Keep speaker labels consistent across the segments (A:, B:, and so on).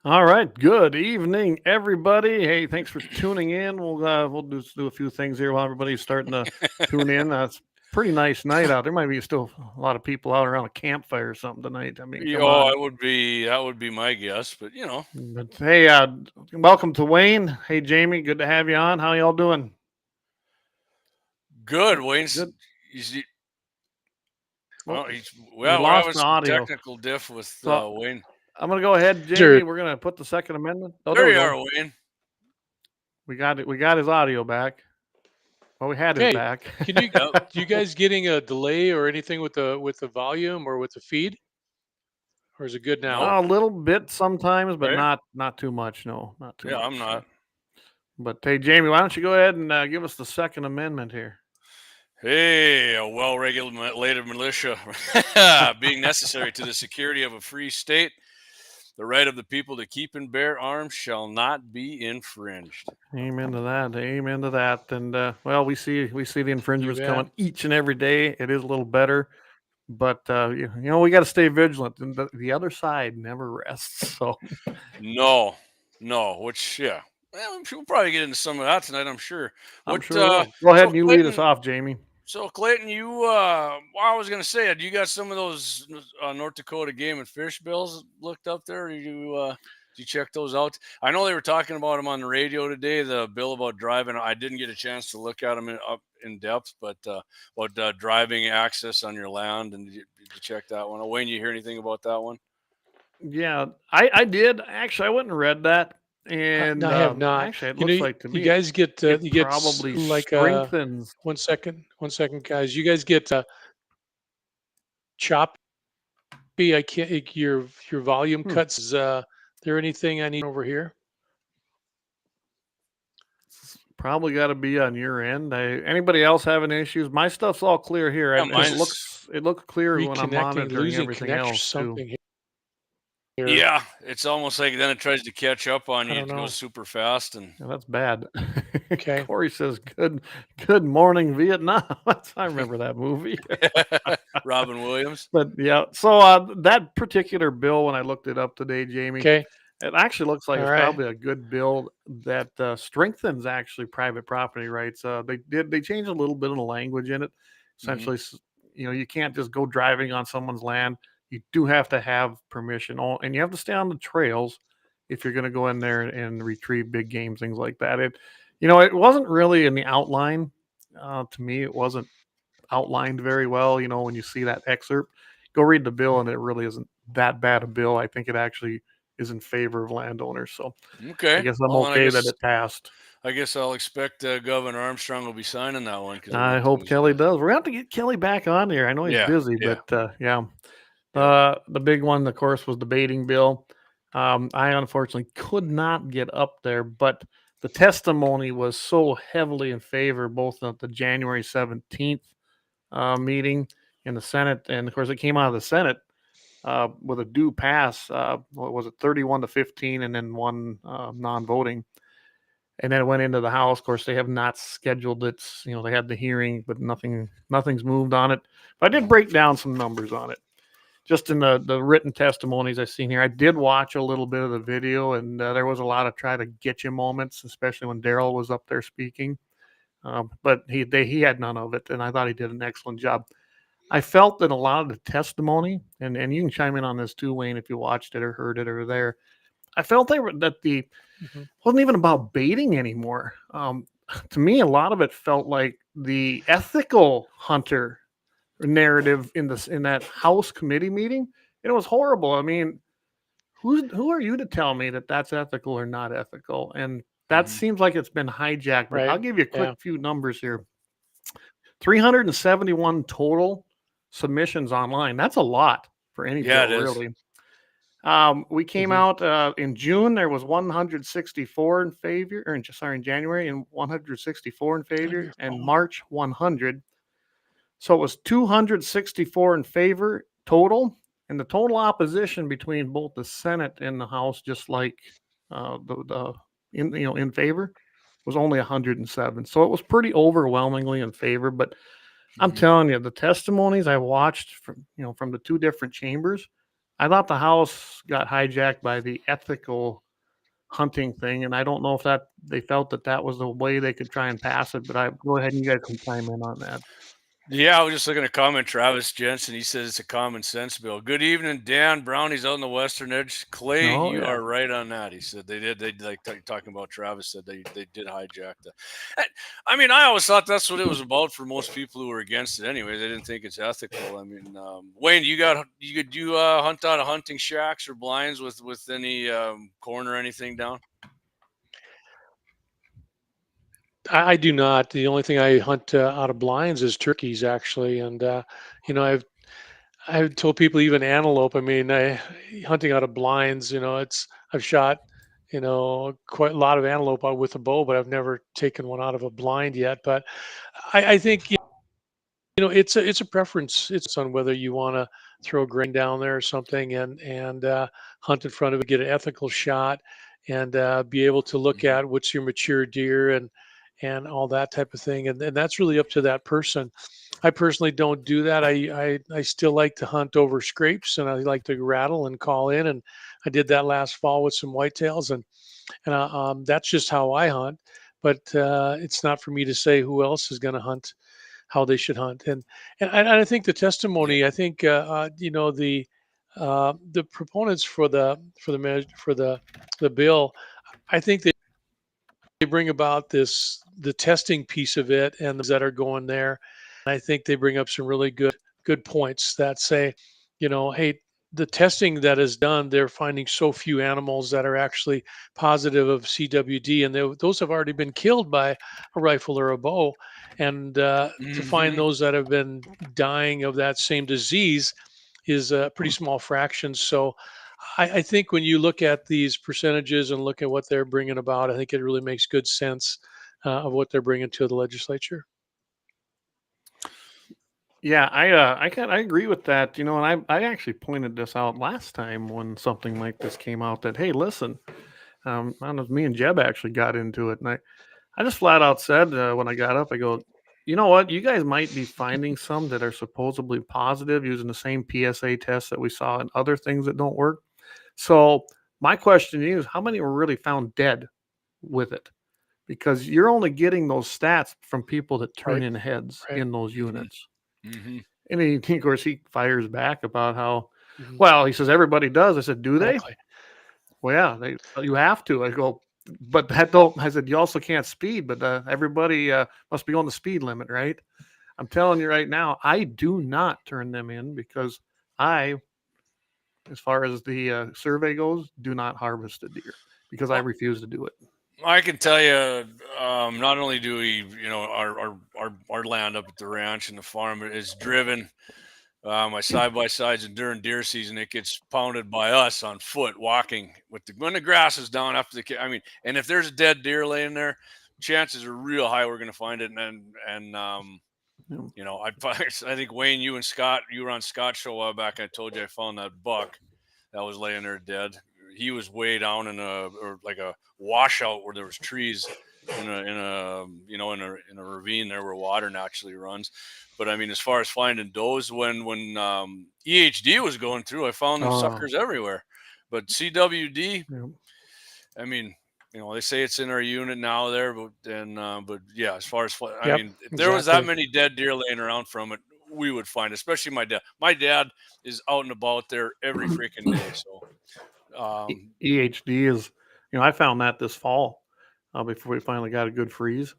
A: All right. Good evening, everybody. Hey, thanks for tuning in. We'll just do a few things here while everybody's starting to tune in. It's a pretty nice night out. There might be still a lot of people out around a campfire or something tonight. I mean, come
B: Oh,
A: on.
B: that would be my guess, but
A: But hey, welcome to Wayne. Hey, Jamie. Good to have you on. How y'all doing?
B: good. Wayne's
A: Good.
B: he's
A: Well,
B: he's
A: we
B: well, we're
A: lost
B: having
A: the
B: some
A: audio,
B: technical diff with
A: so
B: Wayne.
A: I'm gonna go ahead,
C: Sure.
A: Jamie. We're gonna put the Second Amendment. Oh, there
B: There
A: we
B: you are,
A: go.
B: Wayne.
A: We got it. We got his audio back. Well, we had his
C: Okay.
A: back.
C: Can you
B: Yep.
C: you guys getting a delay or anything with the volume or with the feed, or is it good now?
B: Nope.
A: A little bit sometimes, but
B: Okay.
A: not too much. No, not too
B: Yeah, I'm
A: much.
B: not.
A: But hey, Jamie, why don't you go ahead and give us the Second Amendment here?
B: Hey, a well-regulated militia being necessary to the security of a free state, the right of the people to keep and bear arms shall not be infringed.
A: Amen to that. Amen to that. And well, we see the
C: You
A: infringements
C: bet.
A: coming each and every day. It is a little better, but you know we got to stay vigilant. And the other side never rests. So
B: No, no. Which, yeah. Well, we'll probably get into some of that tonight, I'm sure.
A: I'm
B: What?
A: sure we'll go ahead
B: So
A: and you lead us
B: Clayton,
A: off, Jamie.
B: You, well, I was gonna say, do you got some of those North Dakota game and fish bills looked up there? Did you check those out? I know they were talking about them on the radio today. The bill about driving. I didn't get a chance to look at them up in depth, but about driving access on your land. And did you check that one? Wayne, you hear anything about that one?
A: Yeah, I did actually. I went and read that,
C: No,
A: and
C: I have not.
A: actually, it
C: You know,
A: looks like to
C: you
A: me
C: guys get
A: it probably
C: like
A: strengthens.
C: 1 second, guys. You guys get choppy. I can't. Your volume
A: Hmm.
C: cuts. There anything I need over here?
A: Probably got to be on your end. Anybody else having issues? My stuff's all clear here,
B: Yeah,
A: and
C: Just
A: it looks clear when I'm
C: reconnecting,
A: monitoring
C: losing
A: everything
C: connection,
A: else too.
C: something here.
B: yeah. It's almost like then it tries to catch up on
C: I
B: you.
C: don't
B: It goes
C: know.
B: super fast and
A: Yeah, that's bad.
C: Okay.
A: Corey says, "Good morning, Vietnam." I remember that movie.
B: Robin Williams.
A: But yeah, so that particular bill, when I looked it up today, Jamie,
C: Okay.
A: it actually looks like
C: All
A: it's
C: right.
A: probably a good bill that strengthens actually private property rights. They changed a little bit of the language in it.
B: Hmm.
A: Essentially, you can't just go driving on someone's land. You do have to have permission, and you have to stay on the trails if you're going to go in there and retrieve big game, things like that. It wasn't really in the outline. To me, it wasn't outlined very well. When you see that excerpt, go read the bill, and it really isn't that bad a bill. I think it actually is in favor of landowners. So I
B: Okay.
A: guess I'm
B: Well, then
A: okay that it passed.
B: I guess I'll expect Governor Armstrong will be signing that one because it
A: I
B: went to
A: hope
B: his.
A: Kelly does. We're gonna have to get Kelly back on here. I know he's
B: Yeah.
A: busy,
B: Yeah.
A: but yeah.
B: Yep.
A: The big one, of course, was the baiting bill. I unfortunately could not get up there, but the testimony was so heavily in favor, both of the January 17th meeting in the Senate, and of course, it came out of the Senate with a due pass. What was it, 31-15, and then one non-voting, and then it went into the House. Of course, they have not scheduled it. They had the hearing, but nothing's moved on it. But I did break down some numbers on it just in the written testimonies I've seen here. I did watch a little bit of the video, and there was a lot of try to get you moments, especially when Daryl was up there speaking. But he had none of it, and I thought he did an excellent job. I felt that a lot of the testimony, and you can chime in on this too, Wayne, if you watched it or heard it or there. I felt that the
C: Mhm.
A: wasn't even about baiting anymore. To me, a lot of it felt like the ethical hunter narrative in that House committee meeting. It was horrible. I mean, who are you to tell me that that's ethical or not ethical? And that
B: Hmm.
A: seems like it's been hijacked. But
C: Right.
A: I'll give you a quick
C: Yeah.
A: few numbers here. 371 total submissions online. That's a lot for any
B: Yeah,
A: bill,
B: it is.
A: really. We came
C: Hmm.
A: out in June. There was 164 in favor, or sorry, in January, and 164 in
C: On
A: favor,
C: your
A: and
C: phone.
A: March 100. So it was 264 in favor total, and the total opposition between both the Senate and the House, just like the in favor, was only 107. So it was pretty overwhelmingly in favor. But I'm
B: Hmm.
A: telling you, the testimonies I watched from the two different chambers, I thought the House got hijacked by the ethical hunting thing, and I don't know if that they felt that was the way they could try and pass it. But I go ahead and you guys can chime in on that.
B: Yeah, I was just looking at comment. Travis Jensen, he says it's a common sense bill. Good evening, Dan. Brownie's out on the western edge. Clay,
A: Oh,
B: you
A: yeah.
B: are right on that. He said they did. They like talking about Travis said they did hijack the. I mean, I always thought that's what it was about for most people who were against it. Anyway, they didn't think it's ethical. I mean, Wayne, you hunt out of hunting shacks or blinds with any corn or anything down?
C: I do not. The only thing I hunt out of blinds is turkeys, actually, and I've told people even antelope. I mean, hunting out of blinds. I've shot quite a lot of antelope out with a bow, but I've never taken one out of a blind yet. But I think it's a preference. It's on whether you want to throw a grain down there or something and hunt in front of it, get an ethical shot, and be able to look at what's your mature deer and all that type of thing. And that's really up to that person. I personally don't do that. I still like to hunt over scrapes, and I like to rattle and call in. And I did that last fall with some whitetails, and that's just how I hunt. But it's not for me to say who else is going to hunt how they should hunt. And I think the testimony. I think the proponents for the bill. I think they bring about the testing piece of it and that are going there. And I think they bring up some really good points that say, hey, the testing that is done, they're finding so few animals that are actually positive of CWD, and those have already been killed by a rifle or a bow. And to find those that have been dying of that same disease is a pretty small fraction. So I think when you look at these percentages and look at what they're bringing about, I think it really makes good sense of what they're bringing to the legislature.
A: Yeah, I agree with that. And I actually pointed this out last time when something like this came out that, hey, listen, I don't know if me and Jeb actually got into it, and I just flat out said when I got up, I go, you know what, you guys might be finding some that are supposedly positive using the same PSA tests that we saw in other things that don't work. So my question to you is, how many were really found dead with it? Because you're only getting those stats from people that turn
C: Right.
A: in heads
C: Right.
A: in those units.
B: Mm-hmm.
A: And of course, he fires back about how,
C: Mhm.
A: well, he says, everybody does. I said, do they?
C: Exactly.
A: Well, yeah, you have to. I go, but that don't, I said, you also can't speed, but everybody must be on the speed limit, right? I'm telling you right now, I do not turn them in because I, as far as the survey goes, do not harvest a deer because I refuse to do it.
B: I can tell you, not only do we, our land up at the ranch and the farm is driven. My side by sides, and during deer season, it gets pounded by us on foot walking when the grass is down after the. I mean, and if there's a dead deer laying there, chances are real high we're going to find it. I think Wayne, you and Scott, you were on Scott's show a while back. I told you I found that buck that was laying there dead. He was way down in a washout where there was trees in a ravine there where water naturally runs. But I mean, as far as finding does, when EHD was going through, I found them suckers everywhere. But CWD, I mean, they say it's in our unit now there, but yeah, as far as I mean, if there was that many dead deer laying around from it, we would find, especially my dad. My dad is out and about there every freaking day. So
A: EHD is, I found that this fall before we finally got a good freeze.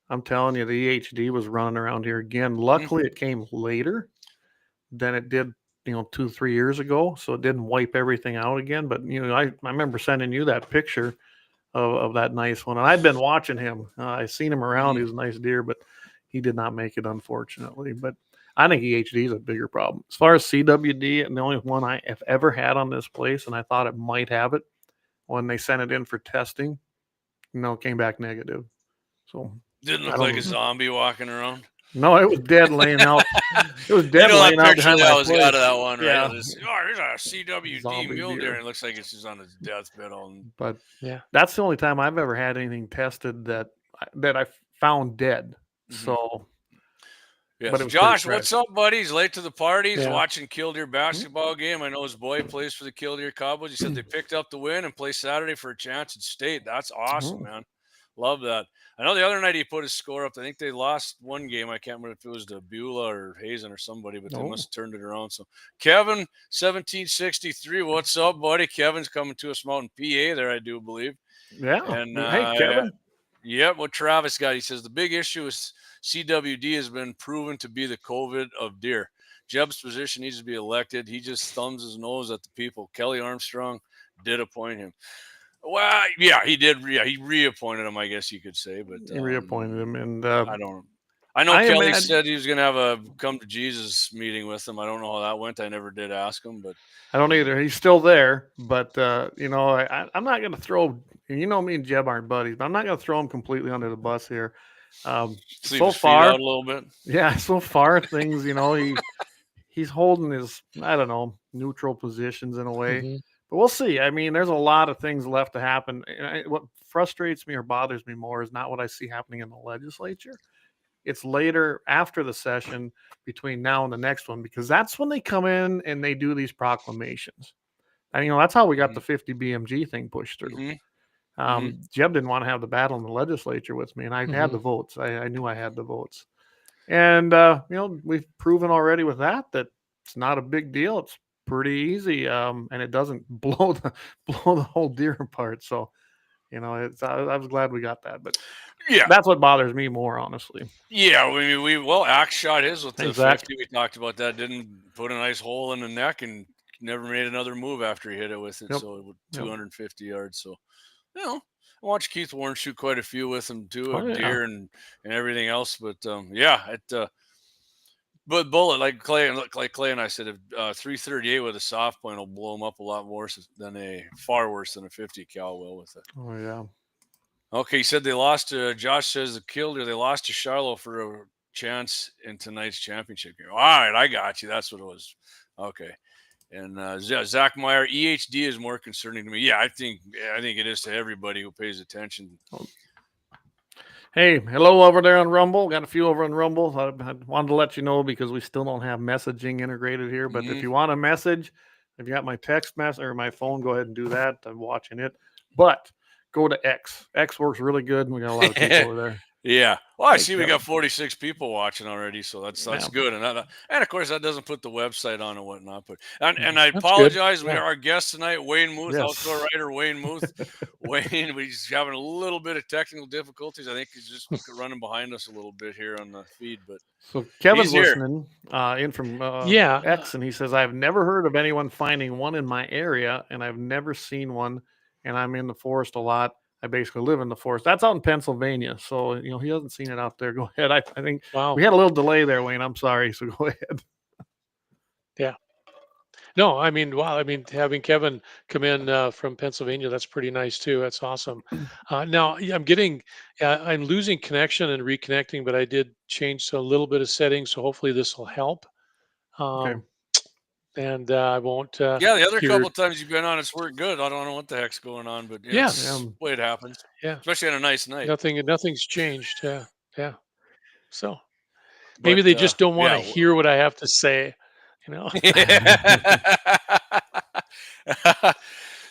A: I'm telling you, the EHD was running around here again. Luckily, it came later than it did, 2-3 years ago, so it didn't wipe everything out again. But I remember sending you that picture of that nice one, and I'd been watching him. I seen him around. He was a nice deer, but he did not make it, unfortunately. But I think EHD is a bigger problem. As far as CWD, and the only one I have ever had on this place, and I thought it might have it when they sent it in for testing, it came back negative. So
B: didn't look like a zombie walking around.
A: No, it was dead laying out. It was dead laying out behind my place.
B: Out of that one, right?
A: Yeah.
B: There's a CWD mule deer, and it looks like it's just on its deathbed.
A: But yeah, that's the only time I've ever had anything tested that I found dead. So
B: Yes.
A: but it was
B: Josh,
A: pretty
B: what's
A: fresh.
B: up, buddy? He's late to the party. He's
C: Yeah.
B: watching Killdeer basketball game. I know his boy plays for the Killdeer Cowboys. He said they picked up the win and play Saturday for a chance at state. That's awesome, man. Love that. I know the other night he put his score up. I think they lost one game. I can't remember if it was to Beulah or Hazen or somebody, but they must have turned it around. So Kevin, 1763. What's up, buddy? Kevin's coming to us from out in PA there, I do believe.
A: Yeah.
B: And
A: hey, Kevin.
B: Yep, what Travis got, he says the big issue is CWD has been proven to be the COVID of deer. Jeb's position needs to be elected. He just thumbs his nose at the people. Kelly Armstrong did appoint him. Well, yeah, he did. Yeah, he reappointed him, I guess you could say. But
A: He reappointed him, and
B: I don't know. I know Kelly said he was going to have a come to Jesus meeting with him. I don't know how that went. I never did ask him, but
A: I don't either. He's still there, but you know, I'm not going to throw. You know, me and Jeb aren't buddies, but I'm not going to throw him completely under the bus here. So far,
B: a little bit.
A: Yeah, so far things, you know, he's holding his, I don't know, neutral positions in a way. But we'll see. I mean, there's a lot of things left to happen. And what frustrates me or bothers me more is not what I see happening in the legislature. It's later after the session between now and the next one, because that's when they come in and they do these proclamations. And, you know, that's how we got the 50 BMG thing pushed through. Jeb didn't want to have the battle in the legislature with me, and I had the votes. I knew I had the votes. And, you know, we've proven already with that it's not a big deal. It's pretty easy, and it doesn't blow the whole deer apart. So, you know, I was glad we got that. But
B: yeah,
A: that's what bothers me more, honestly.
B: Yeah, well, Axe shot his with the 50. We talked about that. Didn't put a nice hole in the neck and never made another move after he hit it with it. So it was 250 yards. So, you know, I watched Keith Warren shoot quite a few with him too, deer and everything else. But but bullet like Clay and I said, if 338 with a soft point will blow him up a lot worse than far worse than a 50 cal will with it.
A: Oh yeah.
B: Okay, he said they lost to Josh says the Killdeer. They lost to Charlotte for a chance in tonight's championship game. All right, I got you. That's what it was. Okay. And Zach Meyer, EHD is more concerning to me. Yeah, I think it is to everybody who pays attention.
A: Hey, hello over there on Rumble. Got a few over on Rumble. I wanted to let you know because we still don't have messaging integrated here. But if you want a message, if you got my text message or my phone, go ahead and do that. I'm watching it. But go to X. X works really good, and we got a lot of people over there.
B: Yeah. Well, I see we got 46 people watching already, so that's good. And of course that doesn't put the website on and whatnot. But and I apologize. We are our guest tonight, Wayne Muth, outdoor writer Wayne Muth. Wayne, he's having a little bit of technical difficulties. I think he's just running behind us a little bit here on the feed. But
A: so Kevin's listening in from X, and he says, "I've never heard of anyone finding one in my area, and I've never seen one. And I'm in the forest a lot. I basically live in the forest." That's out in Pennsylvania. So, you know, he hasn't seen it out there. Go ahead. I think we had a little delay there, Wayne. I'm sorry. So go ahead.
C: Yeah. No, I mean, wow. I mean, having Kevin come in from Pennsylvania, that's pretty nice too. That's awesome. Now I'm losing connection and reconnecting, but I did change a little bit of settings. So hopefully this will help.
A: Okay.
C: And I won't.
B: The other couple of times you've been on, it's worked good. I don't know what the heck's going on, but it's the way it happens.
C: Yeah,
B: especially on a nice night.
C: Nothing's changed. Yeah. So maybe they just don't want to hear what I have to say. You know.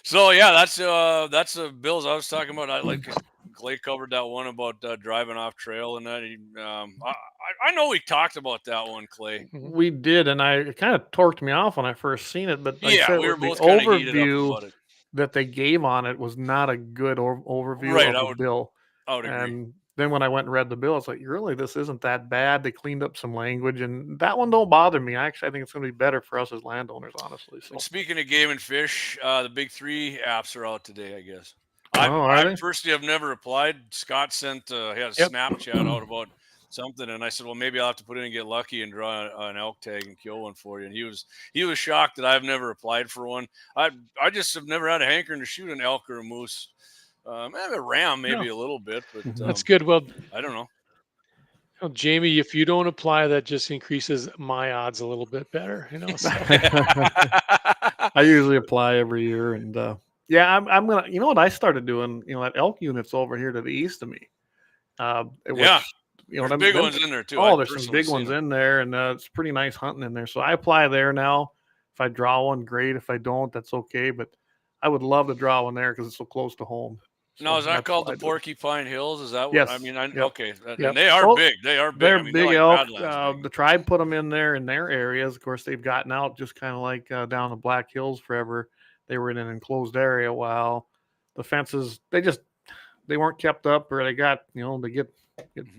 B: So yeah, that's the bills I was talking about. I like Clay covered that one about driving off trail and that. I know we talked about that one, Clay.
A: We did, and it kind of torqued me off when I first seen it. But
B: we were both the overview
A: that they gave on it was not a good overview of the bill.
B: I would agree.
A: And then when I went and read the bill, it's like, really, this isn't that bad. They cleaned up some language, and that one don't bother me. I think it's going to be better for us as landowners, honestly. So.
B: Speaking of game and fish, the big 3 apps are out today, I guess.
A: I
B: personally have never applied. Scott sent he had a Snapchat out about something, and I said, well, maybe I'll have to put in and get lucky and draw an elk tag and kill one for you. And he was shocked that I've never applied for one. I just have never had a hankering to shoot an elk or a moose. A ram maybe a little bit, but
C: that's good. Well,
B: I don't know.
C: Well, Jamie, if you don't apply, that just increases my odds a little bit better. You know. So.
A: I usually apply every year, and I'm gonna. You know what I started doing? You know, that elk unit's over here to the east of me. you know,
B: There's big ones in there too.
A: Oh,
B: I've
A: there's some
B: personally
A: big
B: seen
A: ones
B: them.
A: in there, and it's pretty nice hunting in there. So I apply there now. If I draw one, great. If I don't, that's okay. But I would love to draw one there because it's so close to home. So
B: Now, is that
A: that's
B: called
A: what
B: the
A: I do.
B: Porcupine Hills? Is that what I
A: Yes.
B: mean?
A: Yep.
B: Okay,
C: Yep.
B: and they are
A: Oh,
B: big. They are big.
A: They're
B: I mean, they're
A: big
B: like
A: elk.
B: Badlands big.
A: The tribe put them in there in their areas. Of course, they've gotten out just kind of like down the Black Hills forever. They were in an enclosed area while the fences they weren't kept up, or they got they get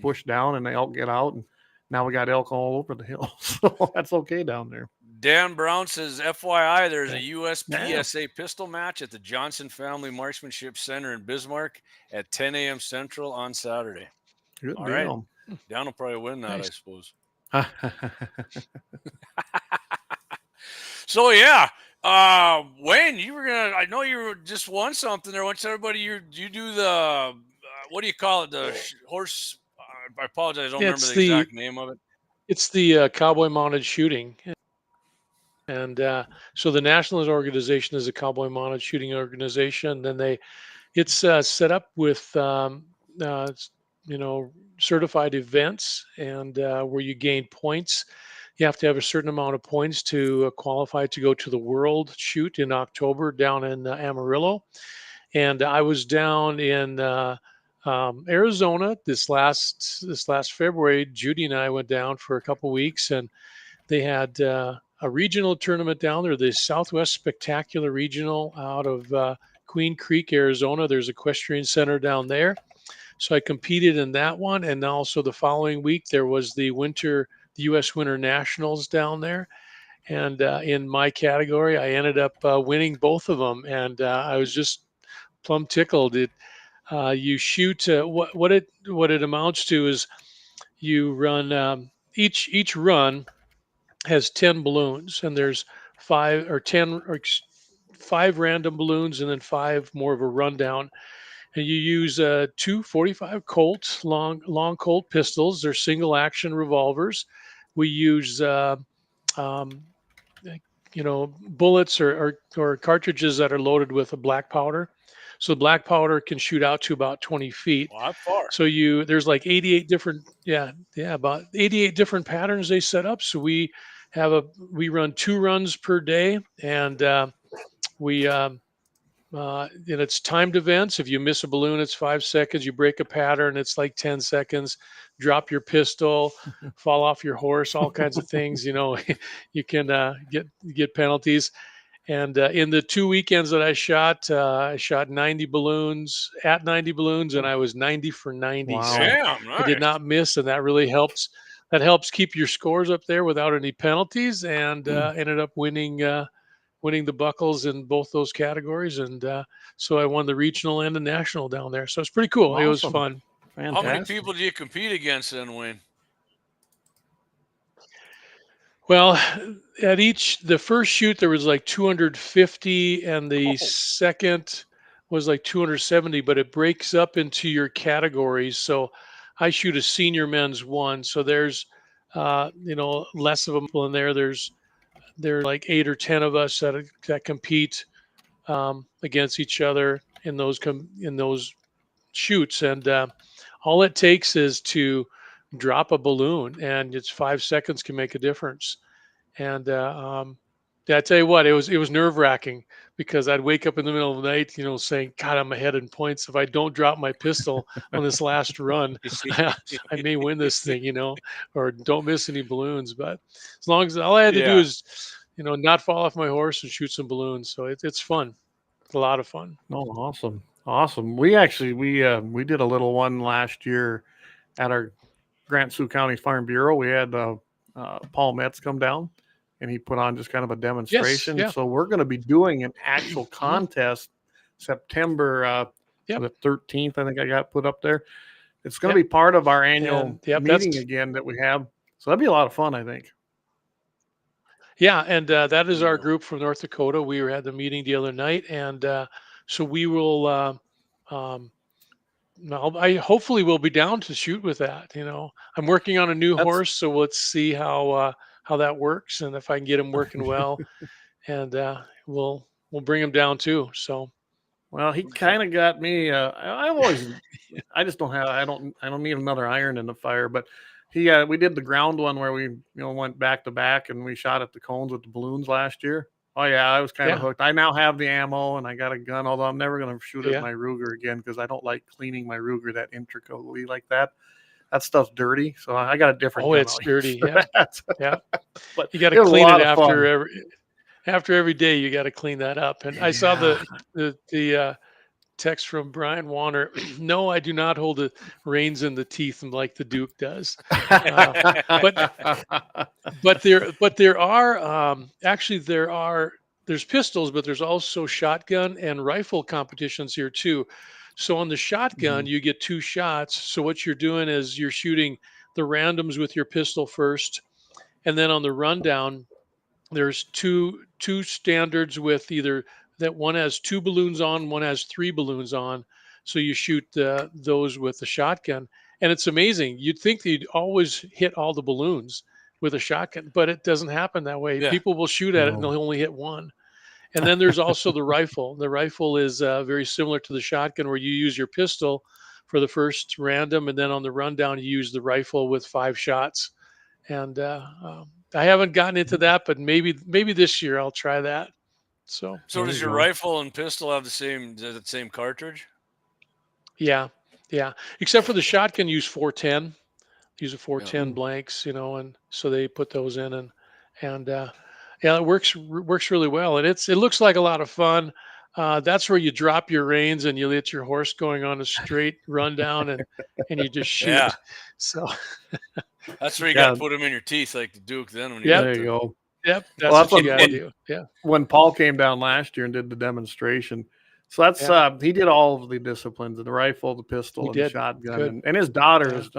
A: pushed down and they all get out, and now we got elk all over the hills. So that's okay down there.
B: Dan Brown says, FYI, there's a
A: Yeah.
B: USPSA pistol match at the Johnson Family Marksmanship Center in Bismarck at 10 a.m. Central on Saturday.
A: Good
B: All right.
A: deal.
B: Dan will probably win that,
C: Nice.
B: I suppose. So, yeah. Wayne, I know you just won something there. Once everybody, you do the, what do you call it? The horse, I apologize. I don't remember the exact name of it.
C: It's the cowboy mounted shooting. And so the national organization is a cowboy mounted shooting organization. Then it's set up with certified events, and where you gain points. You have to have a certain amount of points to qualify to go to the World Shoot in October down in Amarillo. And I was down in Arizona this last February. Judy and I went down for a couple weeks, and they had a regional tournament down there, the Southwest Spectacular Regional out of Queen Creek, Arizona. There's equestrian center down there. So I competed in that one. And also the following week, there was the U.S. Winter Nationals down there. And in my category, I ended up winning both of them. And I was just plumb tickled. You shoot what it amounts to is you run each run has 10 balloons, and there's 5 random balloons and then 5 more of a rundown. And you use 245 Colt long Colt pistols. They're single action revolvers. We use um, bullets or cartridges that are loaded with a black powder. So black powder can shoot out to about 20 feet.
B: Well, not far.
C: So there's like 88 different, about 88 different patterns they set up. So we run 2 runs per day, and and it's timed events. If you miss a balloon, it's 5 seconds. You break a pattern, it's like 10 seconds. Drop your pistol, fall off your horse, all kinds of things. You can get penalties. And in the 2 weekends that I shot 90 balloons, and I was 90 for 90.
A: Wow.
C: So
B: Damn,
C: I did
B: nice.
C: not miss, and that really helps. That helps keep your scores up there without any penalties, and ended up winning the buckles in both those categories. And so I won the regional and the national down there. So it's pretty cool. It was
A: Awesome.
C: fun.
A: Fantastic.
B: How many people do you compete against then, Wayne?
C: Well, the first shoot there was like 250, and the second was like 270, but it breaks up into your categories. So I shoot a senior men's one. So there's less of them in there. There's like 8 or 10 of us that compete against each other in those shoots, and all it takes is to drop a balloon, and it's 5 seconds can make a difference. And I tell you what, it was nerve wracking, because I'd wake up in the middle of the night, saying, "God, I'm ahead in points. If I don't drop my pistol on this last run, I may win this thing, or don't miss any balloons." But as long as all I had to do is, not fall off my horse and shoot some balloons, so it's fun. It's a lot of fun.
A: Oh, awesome. We actually we did a little one last year at our Grant Sioux County Farm Bureau. We had Paul Metz come down, and he put on just kind of a demonstration.
C: yeah.
A: So we're going to be doing an actual contest September the 13th. I think I got put up there. It's going to be part of our annual meeting again that we have. So that'd be a lot of fun, I think.
C: Yeah, and that is our group from North Dakota. We had the meeting the other night, and so we will. I hopefully will be down to shoot with that. I'm working on a new horse, so let's see how that works, and if I can get him working well, and we'll bring him down too. So
A: Well, he kind of got me. I've always, I just don't have. I don't need another iron in the fire. But we did the ground one where we went back to back and we shot at the cones with the balloons last year. Oh yeah, I was kind of hooked. I now have the ammo and I got a gun. Although I'm never going to shoot at my Ruger again because I don't like cleaning my Ruger that intricately like that. That stuff's dirty. So I got a different.
C: Oh, it's dirty. Yeah. But you got to
A: it
C: clean it after every day. You got to clean that up. And I saw the text from Brian Warner. No, I do not hold the reins in the teeth like the Duke does. But there are there's pistols, but there's also shotgun and rifle competitions here too. So on the shotgun, you get 2 shots. So what you're doing is you're shooting the randoms with your pistol first, and then on the rundown, there's two standards with either that one has 2 balloons on, one has 3 balloons on. So you shoot those with the shotgun, and it's amazing. You'd think that you'd always hit all the balloons with a shotgun, but it doesn't happen that way. People will shoot at it and they'll only hit one. And then there's also the rifle. The rifle is very similar to the shotgun, where you use your pistol for the first random, and then on the rundown you use the rifle with 5 shots. And I haven't gotten into that, but maybe this year I'll try that. So
B: does your rifle and pistol have the same cartridge?
C: Yeah. Except for the shotgun, use 410. Use a 410 blanks, and so they put those in, and it works really well, and it looks like a lot of fun. That's where you drop your reins and you let your horse going on a straight rundown, and you just shoot.
B: Yeah.
C: So
B: that's where you got to put them in your teeth like the Duke. Then when
A: there you go.
C: Yep, that's what you got to do. Yeah.
A: When Paul came down last year and did the demonstration, so that's he did all of the disciplines: the rifle, the pistol, and the shotgun. And his daughter is.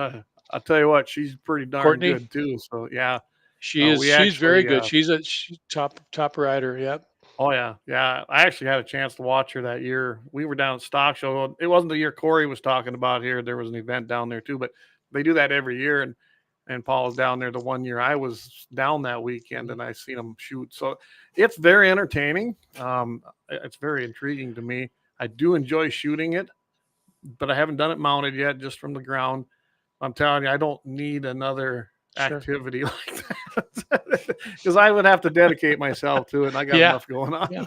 A: I'll tell you what, she's pretty darn good too. So yeah,
C: she is. She's very good. She's a top rider. Yep.
A: Oh yeah. I actually had a chance to watch her that year. We were down at Stock Show. It wasn't the year Corey was talking about here. There was an event down there too, but they do that every year. And Paul was down there the one year I was down that weekend, and I seen him shoot. So it's very entertaining. It's very intriguing to me. I do enjoy shooting it, but I haven't done it mounted yet, just from the ground. I'm telling you, I don't need another activity like that because I would have to dedicate myself to it. And I got enough going on.
C: Yeah.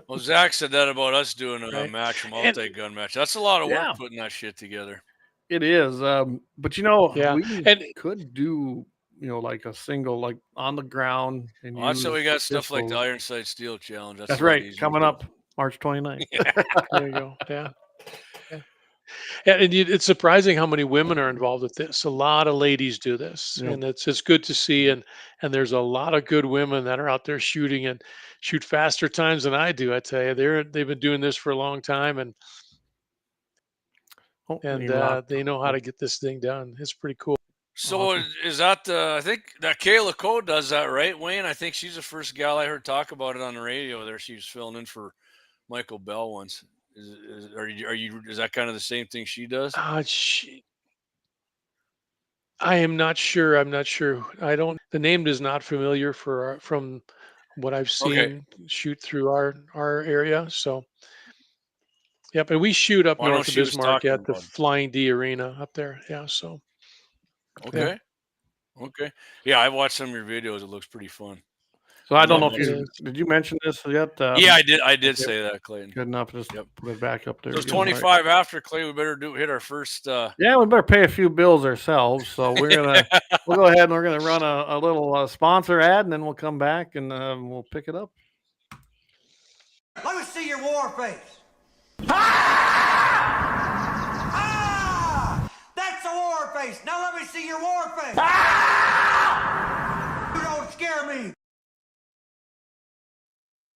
B: Well, Zach said that about us doing a match, multi-gun match. That's a lot of work putting that shit together.
A: It is. But we could do, like a single, like on the ground. And
B: that's so we got stuff like the Iron Sight Steel Challenge.
A: That's right. Coming up March 29th.
C: There you go. Yeah. And it's surprising how many women are involved with this. A lot of ladies do this, and it's good to see. And there's a lot of good women that are out there shooting and shoot faster times than I do. I tell you, they've been doing this for a long time, and they know how to get this thing done. It's pretty cool.
B: So is that I think that Kayla Cole does that, right, Wayne? I think she's the first gal I heard talk about it on the radio. There, she was filling in for Michael Bell once. Is that kind of the same thing she does?
C: I am not sure. I'm not sure. The name is not familiar from what I've seen shoot through our area. So, yep. And we shoot up north of Bismarck at the Flying D Arena up there. Yeah. So.
B: Okay. Yeah, I've watched some of your videos. It looks pretty fun.
A: So I don't know if did you mention this yet?
B: Yeah, I did. I did say that, Clayton.
A: Good enough. Just put it back up there.
B: So it's 25 after, Clay. We better hit our first.
A: Yeah, we better pay a few bills ourselves. So we'll go ahead and we're gonna run a little sponsor ad, and then we'll come back and we'll pick it up.
D: Let me see your war face. That's a war face. Now let me see your war face. You don't scare me.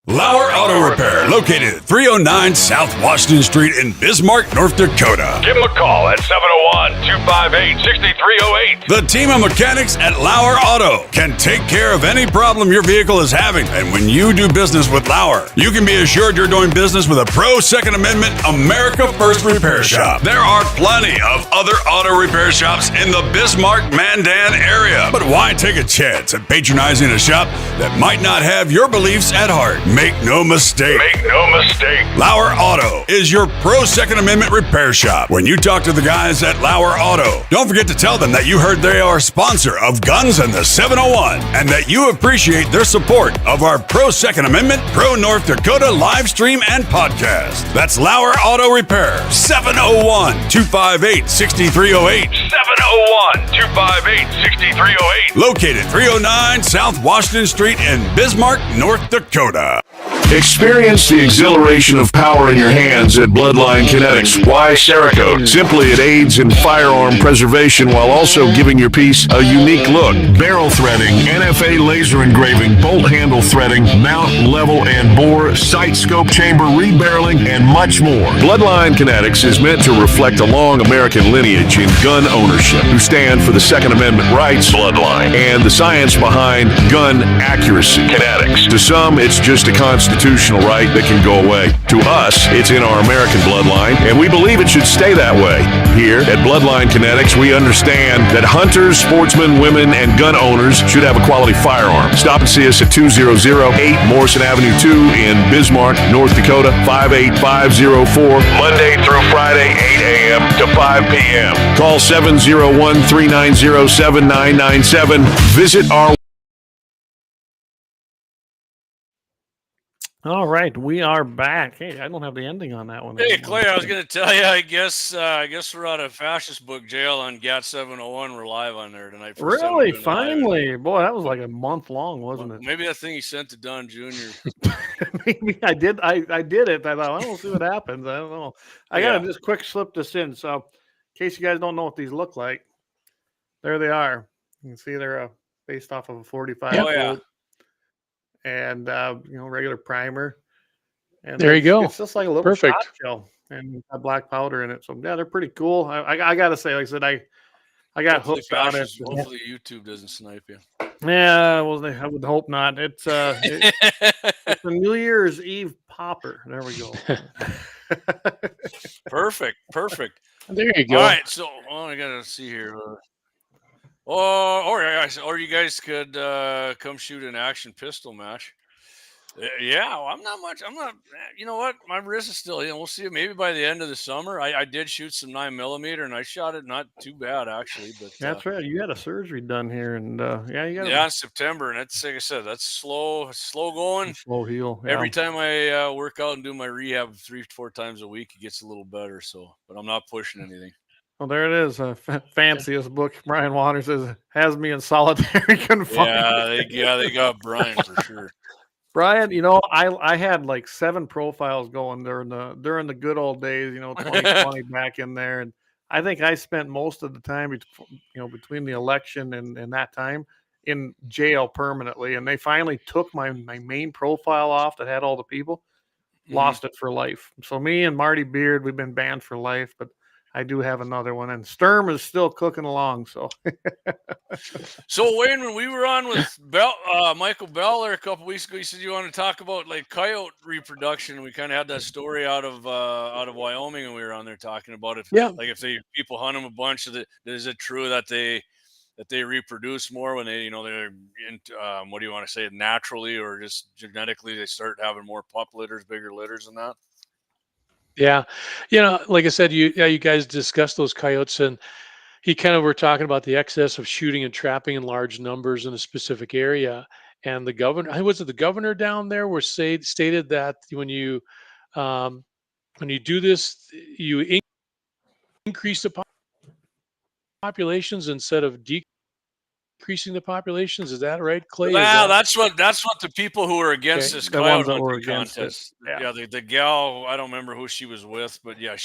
E: Lauer Auto Repair, located at 309 South Washington Street in Bismarck, North Dakota.
F: Give them a call at 701-258-6308.
E: The team of mechanics at Lauer Auto can take care of any problem your vehicle is having. And when you do business with Lauer, you can be assured you're doing business with a pro Second Amendment America First repair shop. There are plenty of other auto repair shops in the Bismarck-Mandan area. But why take a chance at patronizing a shop that might not have your beliefs at heart? Make no mistake. mistake. Make no mistake. Lauer Auto is your pro Second Amendment repair shop. When you talk to the guys at Lauer Auto, don't forget to tell them that you heard they are a sponsor of Guns and the 701 and that you appreciate their support of our pro Second Amendment, pro North Dakota live stream and podcast. That's Lauer Auto Repair, 701-258-6308. 701-258-6308. Located 309 South Washington Street in Bismarck, North Dakota.
F: Experience the exhilaration of power in your hands at Bloodline Kinetics. Why Cerakote? Simply, it aids in firearm preservation while also giving your piece a unique look. Barrel threading, NFA laser engraving, bolt handle threading, mount, level, and bore, sight scope chamber, rebarreling, and much more. Bloodline Kinetics is meant to reflect a long American lineage in gun ownership, who stand for the Second Amendment rights, Bloodline, and the science behind gun accuracy. Kinetics. To some, it's just a constitutional right that can go away. To us, it's in our American bloodline, and we believe it should stay that way. Here at Bloodline Kinetics, we understand that hunters, sportsmen, women, and gun owners should have a quality firearm. Stop and see us at 2008 Morrison Avenue 2 in Bismarck, North Dakota, 58504, Monday through Friday, 8 a.m. to 5 p.m. Call 701-390-7997. Visit our
A: All right, we are back. Hey, I don't have the ending on that one.
B: Hey, Clay, I was going to tell you, I guess we're out of Facist-book jail on GAT701. We're live on there tonight.
A: Really? Finally. Boy, that was like a month long, wasn't it?
B: Maybe that thing he sent to Don Jr.
A: Maybe I did it. I thought, I don't see what happens. I don't know. I got to just quick slip this in. So, in case you guys don't know what these look like, there they are. You can see they're based off of a 45.
B: Oh, yeah.
A: And regular primer. And
C: there you go.
A: It's just like a little
C: perfect
A: shot shell and a black powder in it. So yeah, they're pretty cool. I gotta say, like I said, I got hooked on it.
B: Hopefully YouTube doesn't snipe you.
A: Yeah, well, I would hope not. It's it's a New Year's Eve popper. There we go.
B: Perfect.
C: There you go.
B: All right, so I gotta see here. Or you guys could come shoot an action pistol match. Yeah, well, I'm not. You know what? My wrist is still. We'll see. Maybe by the end of the summer. I did shoot some 9mm, and I shot it not too bad actually. But
A: that's right. You had a surgery done here, and you got
B: in September, and that's like I said. That's slow going.
A: Slow heal. Yeah.
B: Every time I work out and do my rehab 3-4 times a week, it gets a little better. So, but I'm not pushing anything.
A: Well, there it is. Fanciest book. Brian Waters has me in solitary confinement.
B: Yeah, they got Brian for sure.
A: Brian, I had like 7 profiles going during the good old days, 2020 back in there, and I think I spent most of the time, between the election and that time in jail permanently. And they finally took my main profile off that had all the people, lost it for life. So me and Marty Beard, we've been banned for life, but I do have another one, and Sturm is still cooking along. So,
B: Wayne, when we were on with Michael Bell there a couple weeks ago, you said you wanted to talk about like coyote reproduction. We kind of had that story out of Wyoming, and we were on there talking about it.
C: Yeah,
B: like if people hunt them a bunch, is it true that they reproduce more when they're what do you want to say, naturally or just genetically they start having more pup litters, bigger litters than that?
C: Yeah. Like I said, you guys discussed those coyotes, and he kind of were talking about the excess of shooting and trapping in large numbers in a specific area. And the governor down there stated that when you do this, you increase the populations instead of decreasing the populations. Is that right, Clay?
B: Yeah, that's what the people who were against this coyote hunting contest. Yeah, the gal, I don't remember who she was with, but yeah,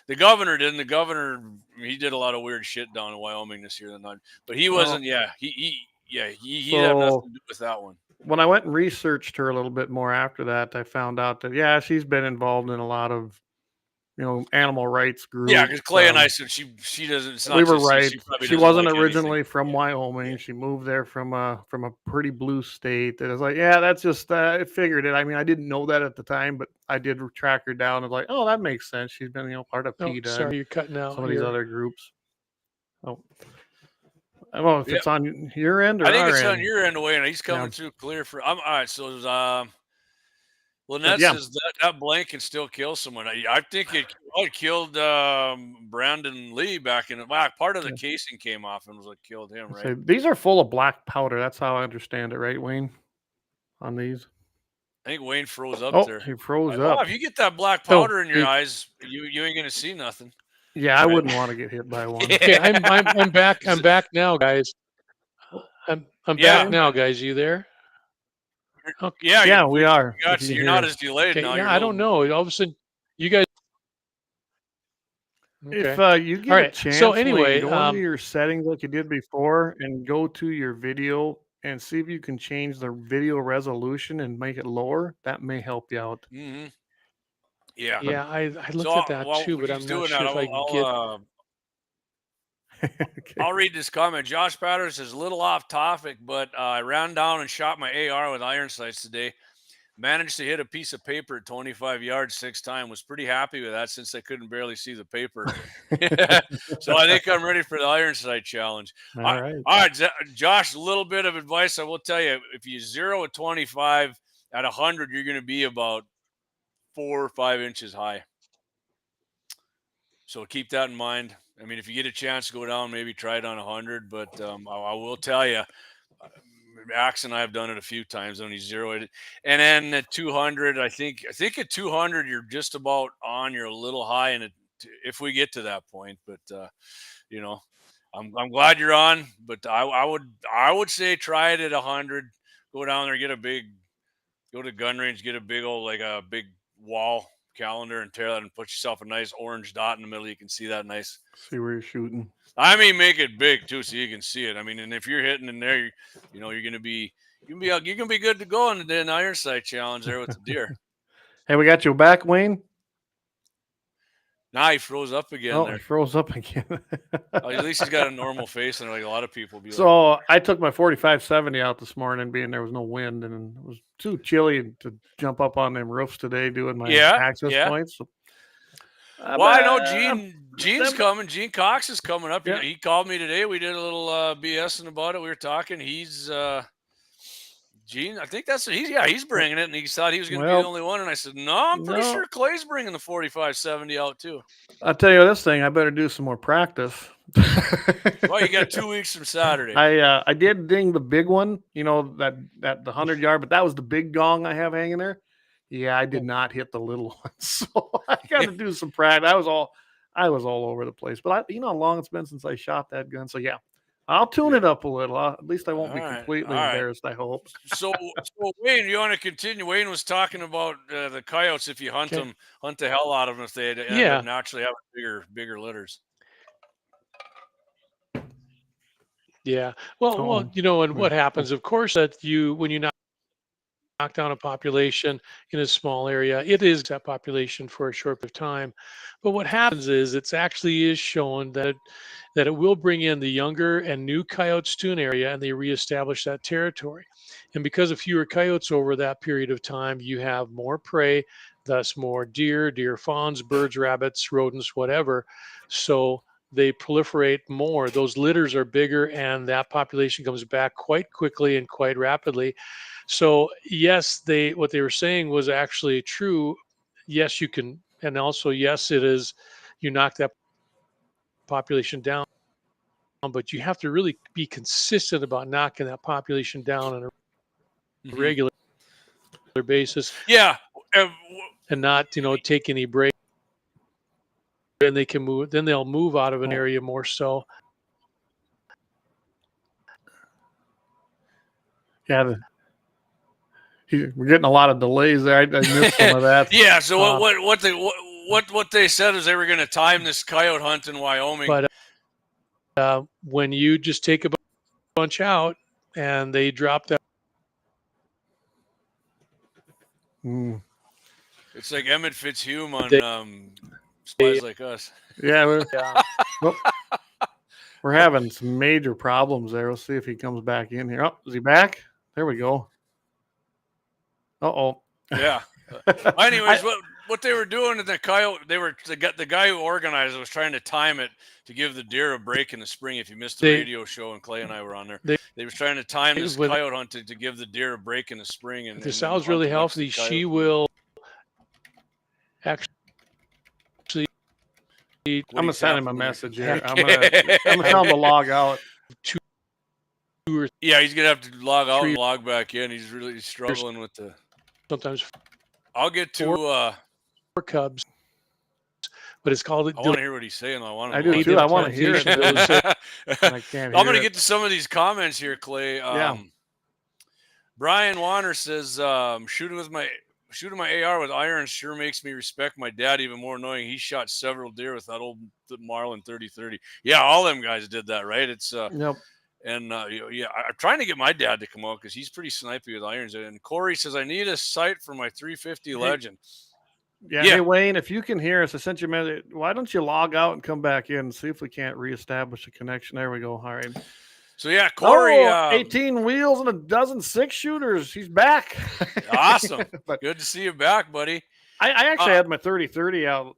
B: the governor didn't. The governor, he did a lot of weird shit down in Wyoming this year, but he wasn't. Yeah, he had nothing to do with that one.
A: When I went and researched her a little bit more after that, I found out that she's been involved in a lot of animal rights groups.
B: Yeah, because Clay and I said she doesn't. It's not
A: we were right. She wasn't originally
B: anything
A: from Wyoming. She moved there from a pretty blue state. And I was like, that's just I figured it. I mean, I didn't know that at the time, but I did track her down. And like, oh, that makes sense. She's been part of PETA.
C: Sorry, you're cutting out.
A: Some of these other groups. Oh, well, if it's on your end or
B: I think
A: our
B: it's
A: end.
B: on your end, Wayne. He's coming through clear for. All right. So Lynette
A: yeah.
B: says that blank can still kill someone. I think it killed Brandon Lee back in. Well, part of the casing came off and was what killed him, right?
A: So these are full of black powder. That's how I understand it, right, Wayne? On these.
B: I think Wayne froze up
A: Oh,
B: there.
A: he froze
B: Oh,
A: up.
B: if you get that black powder in your eyes, you ain't gonna see nothing.
A: Yeah, I wouldn't want to get hit by one.
C: Okay, I'm back. I'm back now, guys. I'm back now, guys. You there? Okay.
A: Yeah, we are.
B: You're not as delayed
C: Okay,
B: now.
C: yeah, I don't know. All of a sudden, you guys.
A: If
C: Okay.
A: you get
C: All
A: a
C: right.
A: chance,
C: So
A: Wayne,
C: anyway,
A: go into your settings like you did before and go to your video and see if you can change the video resolution and make it lower. That may help you out.
B: Mm-hmm. Yeah.
C: yeah, I looked at that too, but I'm not sure if I get.
A: Okay.
B: I'll read this comment. Josh Patterson says, a little off topic, but I ran down and shot my AR with iron sights today. Managed to hit a piece of paper at 25 yards 6 times. Was pretty happy with that since I couldn't barely see the paper. So I think I'm ready for the iron sight challenge.
A: All right.
B: All right, Josh, a little bit of advice. I will tell you, if you 0 at 25 at 100, you're going to be about 4 or 5 inches high. So keep that in mind. I mean, if you get a chance to go down, maybe try it on 100. But I will tell you, Axe and I have done it a few times when he zeroed it. And then at 200, I think at 200, you're just about on. You're a little high, and if we get to that point. But you know, I'm glad you're on. But I would say try it at 100. Go down there, go to gun range, get a big old like a big wall calendar and tear that and put yourself a nice orange dot in the middle. You can see that nice.
A: See where you're shooting.
B: I mean, make it big too, so you can see it. I mean, and if you're hitting in there, you're gonna be good to go in the iron sight challenge there with the deer.
A: Hey, we got you back, Wayne.
B: Now he froze up again.
A: Oh,
B: there.
A: he froze up again.
B: At least he's got a normal face, and like a lot of people be.
A: So I took my 45-70 out this morning, being there was no wind and it was too chilly to jump up on them roofs today doing my access points. So,
B: well, I know Gene's coming. Gene Cox is coming up. Yeah. He called me today. We did a little BSing about it. We were talking. He's Gene. I think he's bringing it, and he thought he was going to be the only one. And I said, no, I'm pretty sure Clay's bringing the 45-70 out too.
A: I'll tell you this thing. I better do some more practice.
B: Well, you got 2 weeks from Saturday.
A: I did ding the big one. You know that the 100-yard, but that was the big gong I have hanging there. Yeah, I did not hit the little one, so I got to do some practice. I was all over the place, but you know how long it's been since I shot that gun. So yeah, I'll tune it up a little. At least I won't be completely embarrassed. I hope.
B: So Wayne, you want to continue? Wayne was talking about the coyotes. If you hunt them, hunt the hell out of them if they naturally have bigger litters.
C: Yeah. Well, you know, and what happens, of course, that when you knock down a population in a small area, it is that population for a short period of time. But what happens is it's actually is shown that it will bring in the younger and new coyotes to an area, and they reestablish that territory. And because of fewer coyotes over that period of time, you have more prey, thus more deer, fawns, birds, rabbits, rodents, whatever. So they proliferate more. Those litters are bigger, and that population comes back quite quickly and quite rapidly. So yes, what they were saying was actually true. Yes, you can, and also yes, it is. You knock that population down, but you have to really be consistent about knocking that population down on a regular basis.
B: Yeah,
C: and not take any break. And they can move. Then they'll move out of an area more so.
A: Yeah. We're getting a lot of delays there. I missed some of that.
B: Yeah. So what they said is they were going to time this coyote hunt in Wyoming.
C: But when you just take a bunch out and they drop that,
B: it's like Emmett Fitzhume on Spies Like Us.
A: Yeah. We're having some major problems there. We'll see if he comes back in here. Oh, is he back? There we go. Uh-oh.
B: Yeah. Anyways, what they were doing in the coyote, the guy who organized it was trying to time it to give the deer a break in the spring. If you missed the radio show, and Clay and I were on there, they was trying to time this coyote hunt to give the deer a break in the spring. And
C: if the sow's really healthy, she will actually.
A: I'm gonna send him a message here. I'm
B: Okay.
A: gonna tell him to log out.
B: Yeah, he's gonna have to log out
C: Three
B: and log back in. He's really struggling with the.
C: Sometimes
B: I'll get to. I
C: 4 cubs, but it's called.
B: want to hear what he's saying.
A: I do too. I want to hear it.
B: I'm
A: I can't.
B: going to
A: hear
B: get to some of these comments here, Clay.
A: Yeah.
B: Brian Warner says, shooting my AR with iron sure makes me respect my dad even more, knowing he shot several deer with that old Marlin 30-30. Yeah, all them guys did that, right? It's
A: Yep.
B: And yeah, I'm trying to get my dad to come out because he's pretty snipey with irons. And Corey says, I need a sight for my 350 Legend.
A: Yeah. Hey, Wayne, if you can hear us, I sent you a message. Why don't you log out and come back in and see if we can't reestablish a connection? There we go. All right.
B: So, yeah, Corey.
A: 18 wheels and a dozen 6-shooters. He's back.
B: Awesome.
A: But
B: good to see you back, buddy.
A: I actually had my 30-30 out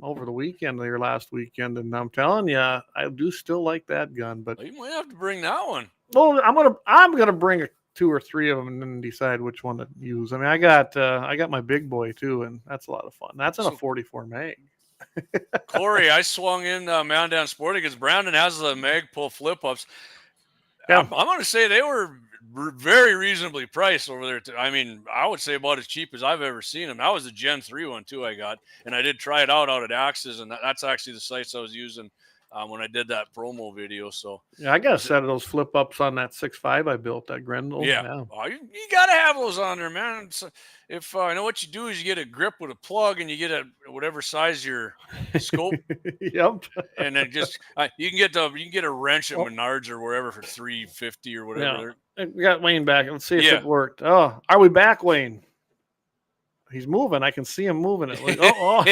A: over the weekend there last weekend, and I'm telling you, I do still like that gun. But
B: Well, you might have to bring that one.
A: well, I'm gonna bring 2 or 3 of them and then decide which one to use. I mean, I got my big boy too, and that's a lot of fun. That's in a 44 mag.
B: Corey, I swung in Man Down Sporting because Brandon has the mag pull flip ups.
A: Yeah.
B: I'm going to say they were very reasonably priced over there. I mean, I would say about as cheap as I've ever seen them. That was the Gen 3 one too I got, and I did try it out at Axis, and that's actually the sites I was using when I did that promo video. So
A: Yeah, I got a set of those flip ups on that 6.5 I built, that Grendel.
B: yeah. Oh, you got to have those on there, man. If I know what you do is you get a grip with a plug and you get whatever size your scope.
A: Yep.
B: And then just you can get a wrench at Menards or wherever for $350 or whatever.
A: Yeah. We got Wayne back. Let's see if it worked. Oh, are we back, Wayne? He's moving. I can see him moving it. Like, oh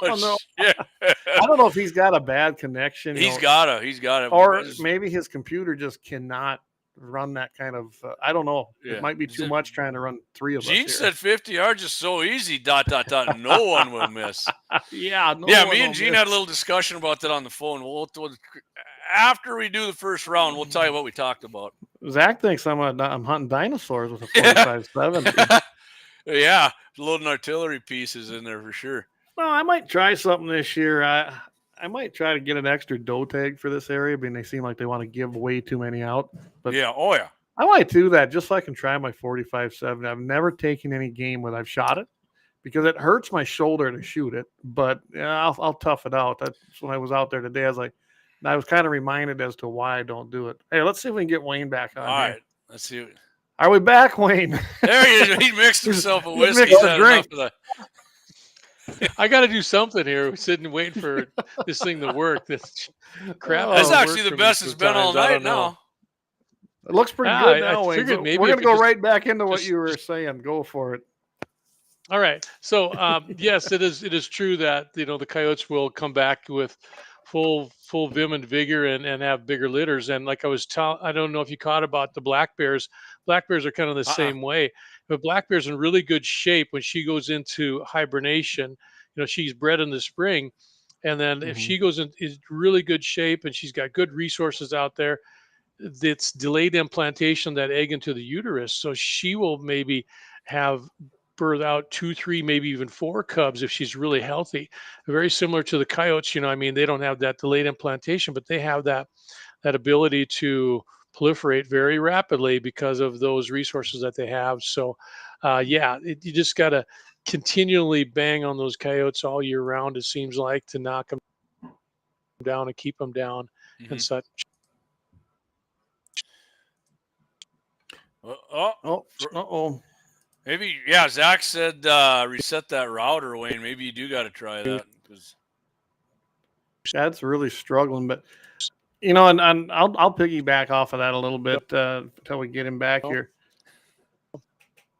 A: no. I don't know if he's got a bad connection.
B: He's got it.
A: Or maybe his computer just cannot run that kind of. I don't know.
B: Yeah.
A: It might be too much trying to run 3 of us.
B: Gene said 50 yards just so easy. ... No one will miss.
A: Yeah.
B: Me and Gene had a little discussion about that on the phone. We'll after we do the first round, we'll tell you what we talked about.
A: Zach thinks I'm hunting dinosaurs with a 45-70.
B: Yeah, loading artillery pieces in there for sure.
A: Well, I might try something this year. I might try to get an extra doe tag for this area. I mean, they seem like they want to give way too many out. But
B: yeah, oh yeah.
A: I might do that just so I can try my 45-70. I've never taken any game where I've shot it because it hurts my shoulder to shoot it. But yeah, I'll tough it out. That's when I was out there today. I was kind of reminded as to why I don't do it. Hey, let's see if we can get Wayne back on.
B: All
A: here.
B: right, let's see.
A: Are we back, Wayne?
B: There he is. He mixed himself a whiskey.
A: mixed a drink.
C: I got to do something here. We're sitting waiting for this thing to work. This crap.
B: That's actually the best it's been all night now.
A: It looks pretty good now,
C: I
A: Wayne.
C: figured maybe
A: We're going to go
C: just-
A: right back into what you were saying. Go for it.
C: All right. So yes, it is true that the coyotes will come back with full vim and vigor and have bigger litters. And like I was I don't know if you caught about the black bears. Black bears are kind of the same way. But black bear's in really good shape when she goes into hibernation. She's bred in the spring, and then if she goes in really good shape and she's got good resources out there, it's delayed implantation of that egg into the uterus. So she will maybe have birth out 2, 3, maybe even 4 cubs if she's really healthy. Very similar to the coyotes. They don't have that delayed implantation, but they have that ability to proliferate very rapidly because of those resources that they have. So you just got to continually bang on those coyotes all year round, it seems like, to knock them down and keep them down and such.
B: Maybe, Zach said reset that router, Wayne. Maybe you do got to try that.
A: That's really struggling, but and I'll piggyback off of that a little bit until we get him back here.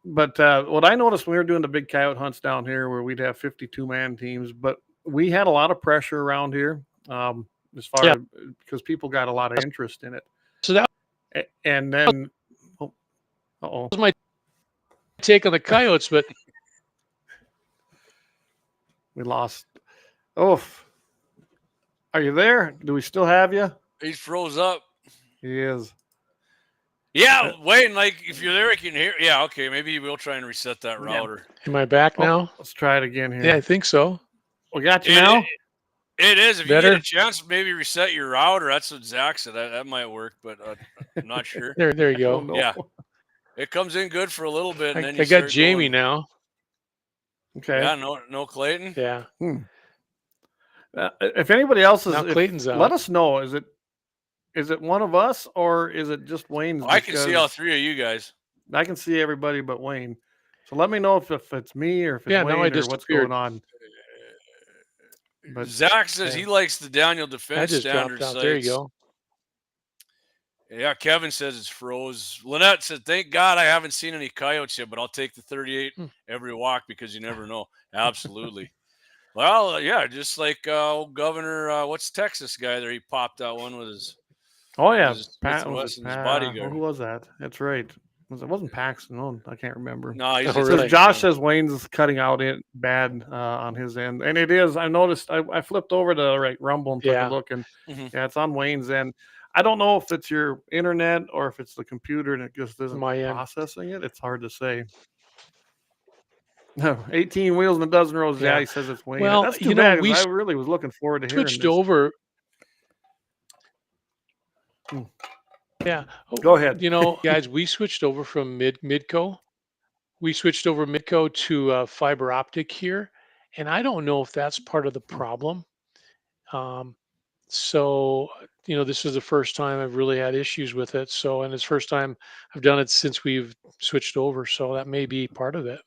A: But what I noticed when we were doing the big coyote hunts down here, where we'd have 52-man teams, but we had a lot of pressure around here, as far as because people got a lot of interest in it.
C: So that
A: and then, that
C: was my take on the coyotes, but
A: we lost. Oh, are you there? Do we still have you?
B: He froze up.
A: He is.
B: Yeah, Wayne, like if you're there, you can hear. Yeah, okay, maybe we'll try and reset that router.
C: Am I back now?
A: Let's try it again here.
C: Yeah, I think so.
A: We got you now.
B: It is. If you
C: Better?
B: get a chance, maybe reset your router. That's what Zach said. That might work, but I'm not sure.
C: There you
A: I don't
C: go.
A: know.
B: Yeah, it comes in good for a little bit, and then you
C: I got
B: start
C: Jamie
B: going.
C: now.
A: Okay.
B: Yeah, no Clayton.
C: Yeah.
A: If anybody else is,
C: Now Clayton's out.
A: let us know. Is it one of us or is it just Wayne's?
B: I can see
A: Because
B: all three of you guys.
A: I can see everybody but Wayne. So let me know if it's me or if it's
C: Yeah, now I
A: Wayne or what's
C: disappeared.
A: going on. But
B: Zach says he likes the Daniel
C: I
B: Defense
C: just
B: Standard
C: dropped out.
B: sites.
C: There you go.
B: Yeah, Kevin says it's froze. Lynette said, "Thank God I haven't seen any coyotes yet, but I'll take the 38 every walk because you never know." Absolutely. Well, yeah, just like Governor, what's Texas guy there? He popped out one with his.
A: oh yeah,
B: Smith
A: Pat,
B: and
A: was
B: Wesson's
A: it Pat,
B: bodyguard.
A: who was that? That's right. It wasn't Paxton. No, I can't remember.
B: No, he's
C: Oh,
A: Because
C: really?
A: Josh says Wayne's cutting out it bad on his end, and it is. I noticed. I flipped over to Rumble and took
C: Yeah.
A: a look, and
B: Mhm.
A: yeah, it's on Wayne's end. I don't know if it's your internet or if it's the computer and it just isn't
C: My end.
A: processing it. It's hard to say. 18 wheels and a dozen rows. Yeah,
C: Yeah.
A: he says it's Wayne.
C: Well,
A: That's too
C: you know,
A: bad.
C: we
A: 'Cause I really was looking forward to hearing
C: Switched
A: this.
C: over.
A: Hmm.
C: Yeah.
A: Go ahead.
C: You know, guys, we switched over from Midco. We switched over Midco to fiber optic here, and I don't know if that's part of the problem. So, you know, this is the first time I've really had issues with it. So, and it's the first time I've done it since we've switched over. So that may be part of it.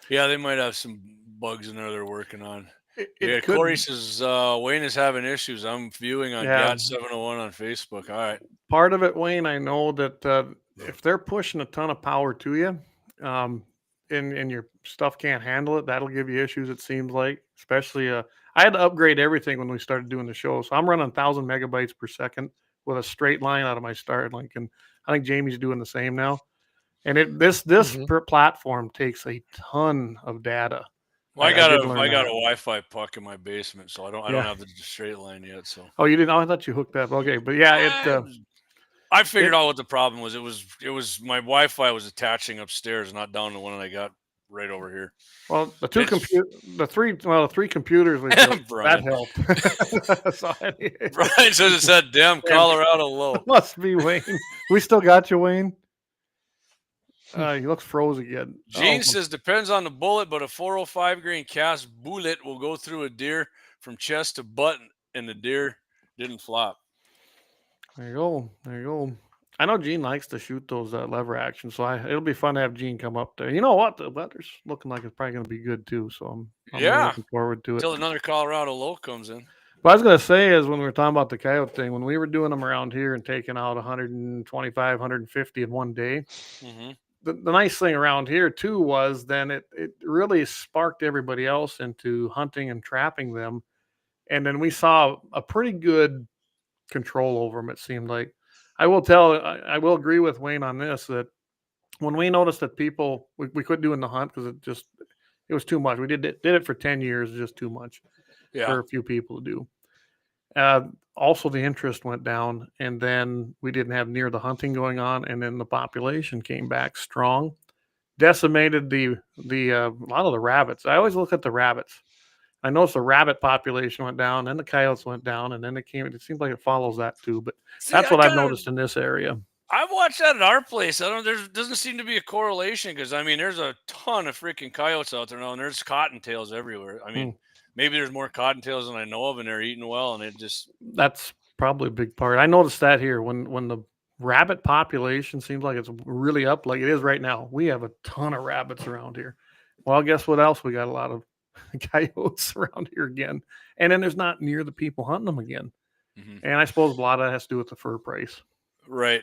B: Yeah, they might have some bugs in there they're working on.
A: It
B: Yeah,
A: could-
B: Corey says Wayne is having issues. I'm viewing on
A: Yeah.
B: GAT701 on Facebook. All right.
A: part of it, Wayne, I know that if they're pushing a ton of power to you, and your stuff can't handle it, that'll give you issues. It seems like, especially I had to upgrade everything when we started doing the show, so I'm running 1,000 megabytes per second with a straight line out of my Starlink, and I think Jamie's doing the same now. And this
C: Mhm.
A: per platform takes a ton of data.
B: Well, I
A: I
B: got
A: did
B: a
A: learn
B: I got
A: that.
B: a Wi-Fi puck in my basement, so I don't
A: Yeah.
B: have the straight line yet. So
A: Oh, you didn't? Oh, I thought you hooked up. Okay, but yeah,
B: I figured out what the problem was. It was my Wi-Fi was attaching upstairs, not down the one that I got right over here.
A: well, the three computers we built, that
B: Brian.
A: helped. So,
B: Brian says it said "damn Colorado low."
A: must be Wayne. We still got you, Wayne. He looks froze again.
B: Gene
A: Oh,
B: says depends on the bullet, but a 405 grain cast bullet will go through a deer from chest to butt, and the deer didn't flop.
A: there you go. There you go. I know Gene likes to shoot those lever actions, so it'll be fun to have Gene come up there. You know what? The weather's looking like it's probably going to be good too, so I'm really
B: Yeah.
A: looking forward to it.
B: Until another Colorado low comes in.
A: What I was going to say is when we were talking about the coyote thing, when we were doing them around here and taking out 125, 150 in one day,
B: Mm-hmm.
A: the nice thing around here too was then it really sparked everybody else into hunting and trapping them. And then we saw a pretty good control over them, it seemed like. I will agree with Wayne on this, that when we noticed that people, we quit doing the hunt because it was too much. We did it for 10 years, just too much
B: Yeah.
A: for a few people to do. Also, the interest went down, and then we didn't have near the hunting going on, and then the population came back strong, decimated a lot of the rabbits. I always look at the rabbits. I noticed the rabbit population went down, then the coyotes went down, and then it seems like it follows that too. But that's what I've noticed in this area.
B: I've watched that at our place. There doesn't seem to be a correlation because I mean, there's a ton of freaking coyotes out there now, and there's cottontails everywhere. I mean, maybe there's more cottontails than I know of, and they're eating well, and
A: that's probably a big part. I noticed that here when the rabbit population seems like it's really up, like it is right now. We have a ton of rabbits around here. Well, guess what else? We got a lot of coyotes around here again, and then there's not near the people hunting them again. And I suppose a lot of that has to do with the fur price.
B: Right.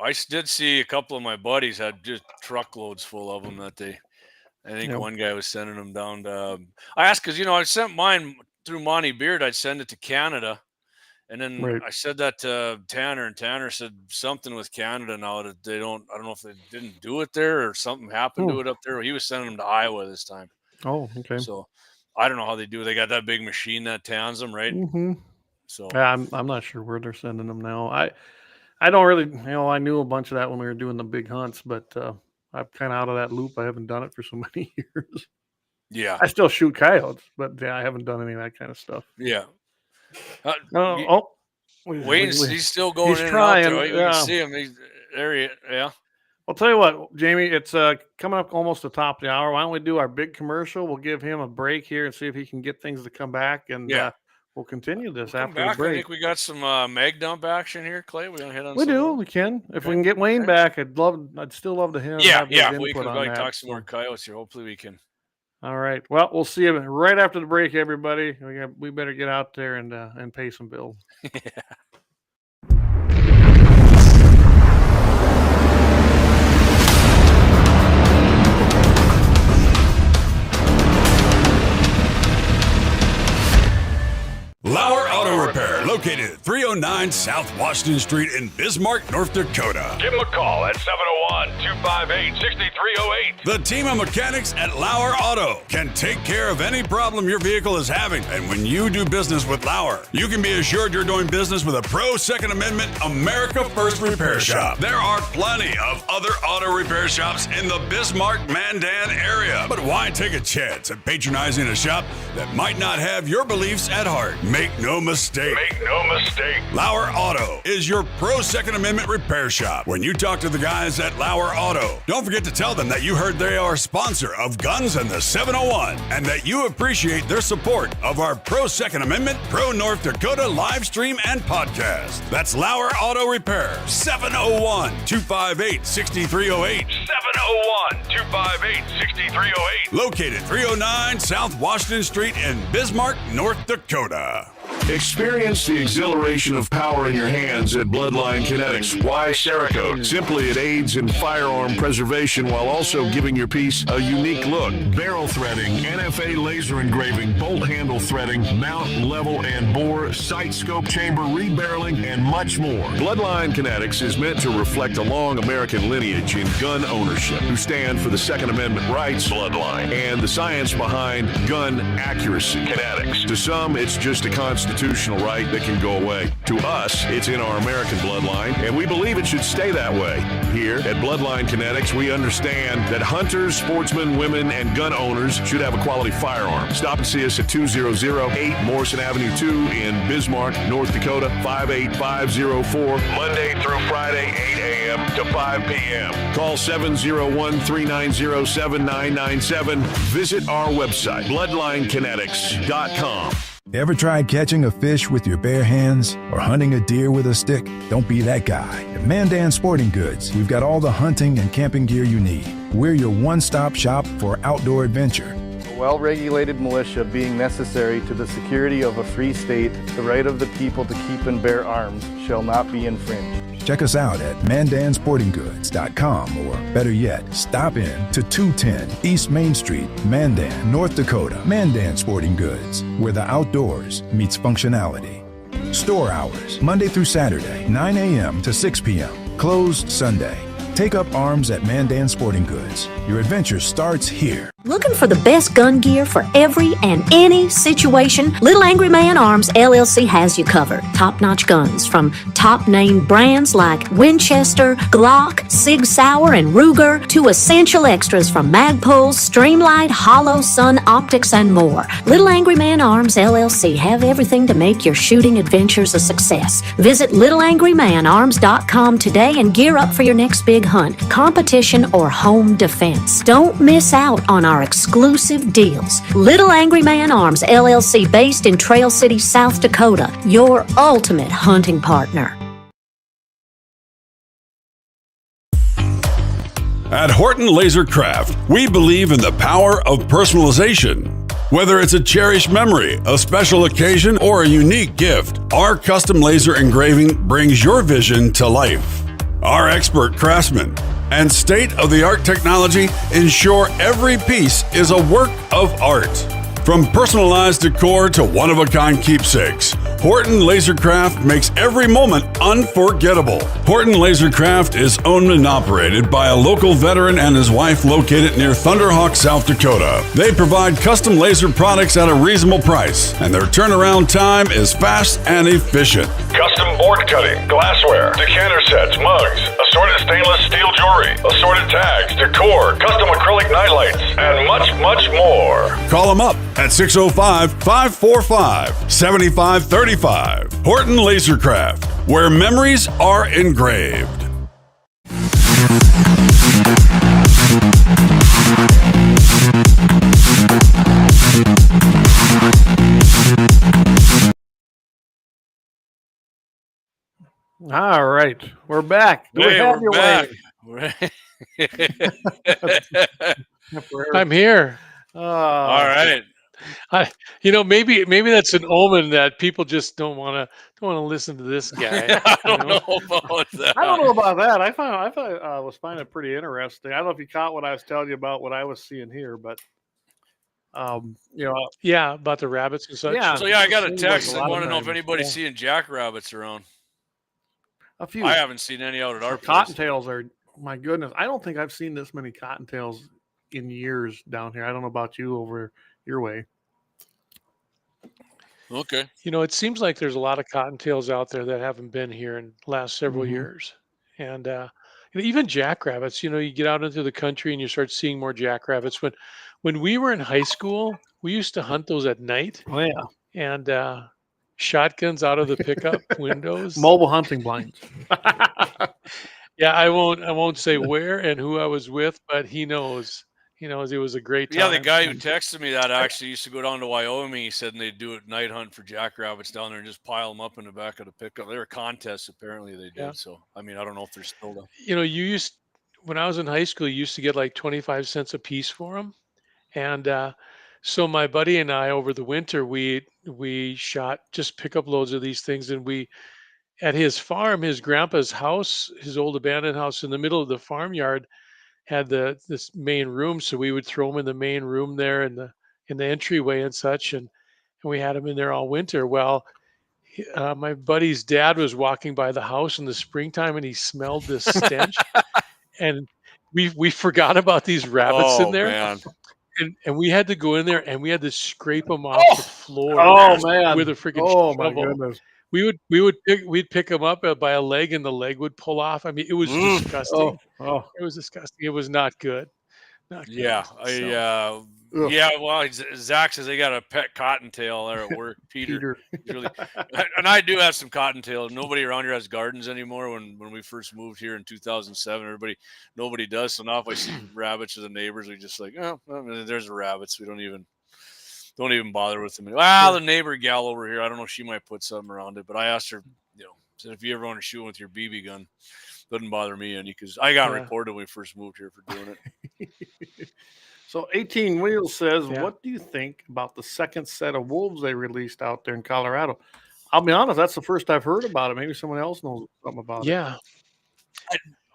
B: I did see a couple of my buddies had just truckloads full of them that I think one guy was sending them down to. I asked because I sent mine through Monty Beard. I'd send it to Canada, and then I said that to Tanner, and Tanner said something with Canada now that they don't. I don't know if they didn't do it there or something happened to it up there. He was sending them to Iowa this time.
A: Oh, okay.
B: So I don't know how they do. They got that big machine that tans them, right?
A: Mm-hmm.
B: So
A: I'm not sure where they're sending them now. I don't really, I knew a bunch of that when we were doing the big hunts, but I'm kind of out of that loop. I haven't done it for so many years.
B: Yeah.
A: I still shoot coyotes, but I haven't done any of that kind of stuff.
B: Yeah.
A: Wayne's
B: still going
A: he's
B: in
A: trying,
B: and out there. You can see him. Yeah.
A: I'll tell you what, Jamie, it's coming up almost the top of the hour. Why don't we do our big commercial? We'll give him a break here and see if he can get things to come back, and we'll continue this after the break.
B: I think we got some mag dump action here, Clay. We're gonna hit on.
A: We can. If we can get Wayne back, I'd still love to have
B: Yeah.
A: his
B: We
A: input
B: can
A: on that.
B: talk some more coyotes here. Hopefully we can.
A: All right. Well, we'll see you right after the break, everybody. We better get out there and pay some bills.
E: Lauer Auto Repair, located at 309 South Washington Street in Bismarck, North Dakota.
F: Give them a call at 701-258-6308.
E: The team of mechanics at Lauer Auto can take care of any problem your vehicle is having. And when you do business with Lauer, you can be assured you're doing business with a pro Second Amendment America First repair shop. There are plenty of other auto repair shops in the Bismarck-Mandan area. But why take a chance at patronizing a shop that might not have your beliefs at heart? Make no mistake. Lauer Auto is your pro Second Amendment repair shop. When you talk to the guys at Lauer Auto, don't forget to tell them that you heard they are a sponsor of Guns and the 701 and that you appreciate their support of our pro Second Amendment, pro North Dakota live stream and podcast. That's Lauer Auto Repair, 701-258-6308.
F: 701-258-6308.
E: Located 309 South Washington Street in Bismarck, North Dakota.
F: Experience the exhilaration of power in your hands at Bloodline Kinetics Y Cerakote. Simply, it aids in firearm preservation while also giving your piece a unique look. Barrel threading, NFA laser engraving, bolt handle threading, mount, level, and bore, sight scope chamber, rebarreling, and much more. Bloodline Kinetics is meant to reflect a long American lineage in gun ownership, who stand for the Second Amendment rights, Bloodline, and the science behind gun accuracy. Kinetics. To some, it's just a constitutional right that can go away. To us, it's in our American bloodline, and we believe it should stay that way. Here at Bloodline Kinetics, we understand that hunters, sportsmen, women, and gun owners should have a quality firearm. Stop and see us at 2008 Morrison Avenue 2 in Bismarck, North Dakota, 58504, Monday through Friday, 8 a.m. to 5 p.m. Call 701-390-7997. Visit our website, bloodlinekinetics.com.
G: Ever tried catching a fish with your bare hands or hunting a deer with a stick? Don't be that guy. At Mandan Sporting Goods, we've got all the hunting and camping gear you need. We're your one-stop shop for outdoor adventure.
H: A well-regulated militia being necessary to the security of a free state, the right of the people to keep and bear arms shall not be infringed.
G: Check us out at mandansportinggoods.com, or better yet, stop in to 210 East Main Street, Mandan, North Dakota. Mandan Sporting Goods, where the outdoors meets functionality. Store hours, Monday through Saturday, 9 a.m. to 6 p.m. Closed Sunday. Take up arms at Mandan Sporting Goods. Your adventure starts here.
I: Looking for the best gun gear for every and any situation? Little Angry Man Arms LLC has you covered. Top-notch guns from top-name brands like Winchester, Glock, Sig Sauer, and Ruger to essential extras from Magpul's, Streamlight, Hollow, Sun Optics, and more. Little Angry Man Arms LLC have everything to make your shooting adventures a success. Visit littleangrymanarms.com today and gear up for your next big hunt, competition, or home defense. Don't miss out on our exclusive deals. Little Angry Man Arms LLC, based in Trail City, South Dakota, your ultimate hunting partner.
E: At Horton Laser Craft, we believe in the power of personalization. Whether it's a cherished memory, a special occasion, or a unique gift, our custom laser engraving brings your vision to life. Our expert craftsmen and state-of-the-art technology ensure every piece is a work of art. From personalized decor to one-of-a-kind keepsakes, Horton Lasercraft makes every moment unforgettable. Horton Lasercraft is owned and operated by a local veteran and his wife located near Thunderhawk, South Dakota. They provide custom laser products at a reasonable price, and their turnaround time is fast and efficient.
F: Custom board cutting, glassware, decanter sets, mugs, assorted stainless steel jewelry, assorted tags, decor, custom acrylic nightlights, and much, much more.
E: Call them up at 605-545-7535. Horton Lasercraft, where memories are engraved.
A: All right, we're back. Do we
B: Hey,
A: have
B: we're
A: you,
B: back.
A: Wayne?
C: I'm here.
B: All right.
C: Maybe that's an omen that people just don't want to listen to this guy.
B: I don't know about that.
A: I don't know about that. I was finding it pretty interesting. I don't know if you caught what I was telling you about what I was seeing here, but
C: Yeah, about the rabbits and such.
A: Yeah.
B: So yeah, I got a
A: Seems like
B: text.
A: a
B: I
A: lot
B: want
A: of
B: to know if
A: times.
B: anybody's seeing jackrabbits around.
A: a few
B: I haven't seen any out at our place.
A: cottontails are. My goodness, I don't think I've seen this many cottontails in years down here. I don't know about you over your way.
B: Okay.
C: It seems like there's a lot of cottontails out there that haven't been here in the last several
A: Mhm.
C: years. And even jackrabbits, you get out into the country and you start seeing more jackrabbits. When we were in high school, we used to hunt those at night
A: Oh yeah,
C: and shotguns out of the pickup windows.
A: mobile hunting blinds.
C: Yeah, I won't say where and who I was with, but he knows. He knows it was a great time.
B: Yeah, the guy who texted me that actually used to go down to Wyoming. He said they'd do it night hunt for jackrabbits down there and just pile them up in the back of the pickup. There were contests apparently they did.
C: Yeah.
B: So I mean, I don't know if they're still there.
C: When I was in high school, you used to get like 25 cents a piece for them. And so my buddy and I over the winter, we shot just pickup loads of these things. And we, at his farm, his grandpa's house, his old abandoned house in the middle of the farmyard had this main room. So we would throw them in the main room there in the entryway and such. And we had them in there all winter. Well, my buddy's dad was walking by the house in the springtime and he smelled this stench. And we forgot about these rabbits in there.
B: Man.
C: And we had to go in there and we had to scrape them off the floor.
A: Oh man,
C: with a freaking
A: oh my
C: shovel.
A: goodness.
C: We'd pick them up by a leg and the leg would pull off. I mean, it was disgusting.
A: Oh,
C: It was disgusting. It was not good. Not good.
B: Yeah,
A: Ugh.
B: yeah. Well, Zach says they got a pet cottontail there at work. Peter.
A: Peter.
B: Really, and I do have some cottontail. Nobody around here has gardens anymore. When we first moved here in 2007, nobody does. So now if I see rabbits or the neighbors, we just like, oh, well, there's the rabbits. We don't even bother with them. Well, the neighbor gal over here, I don't know, she might put something around it, but I asked her, said if you ever want to shoot with your BB gun, doesn't bother me any because I got reported when we first moved here for doing it.
A: So 18 Wheels says,
C: Yeah.
A: what do you think about the second set of wolves they released out there in Colorado? I'll be honest, that's the first I've heard about it. Maybe someone else knows something about it.
C: Yeah.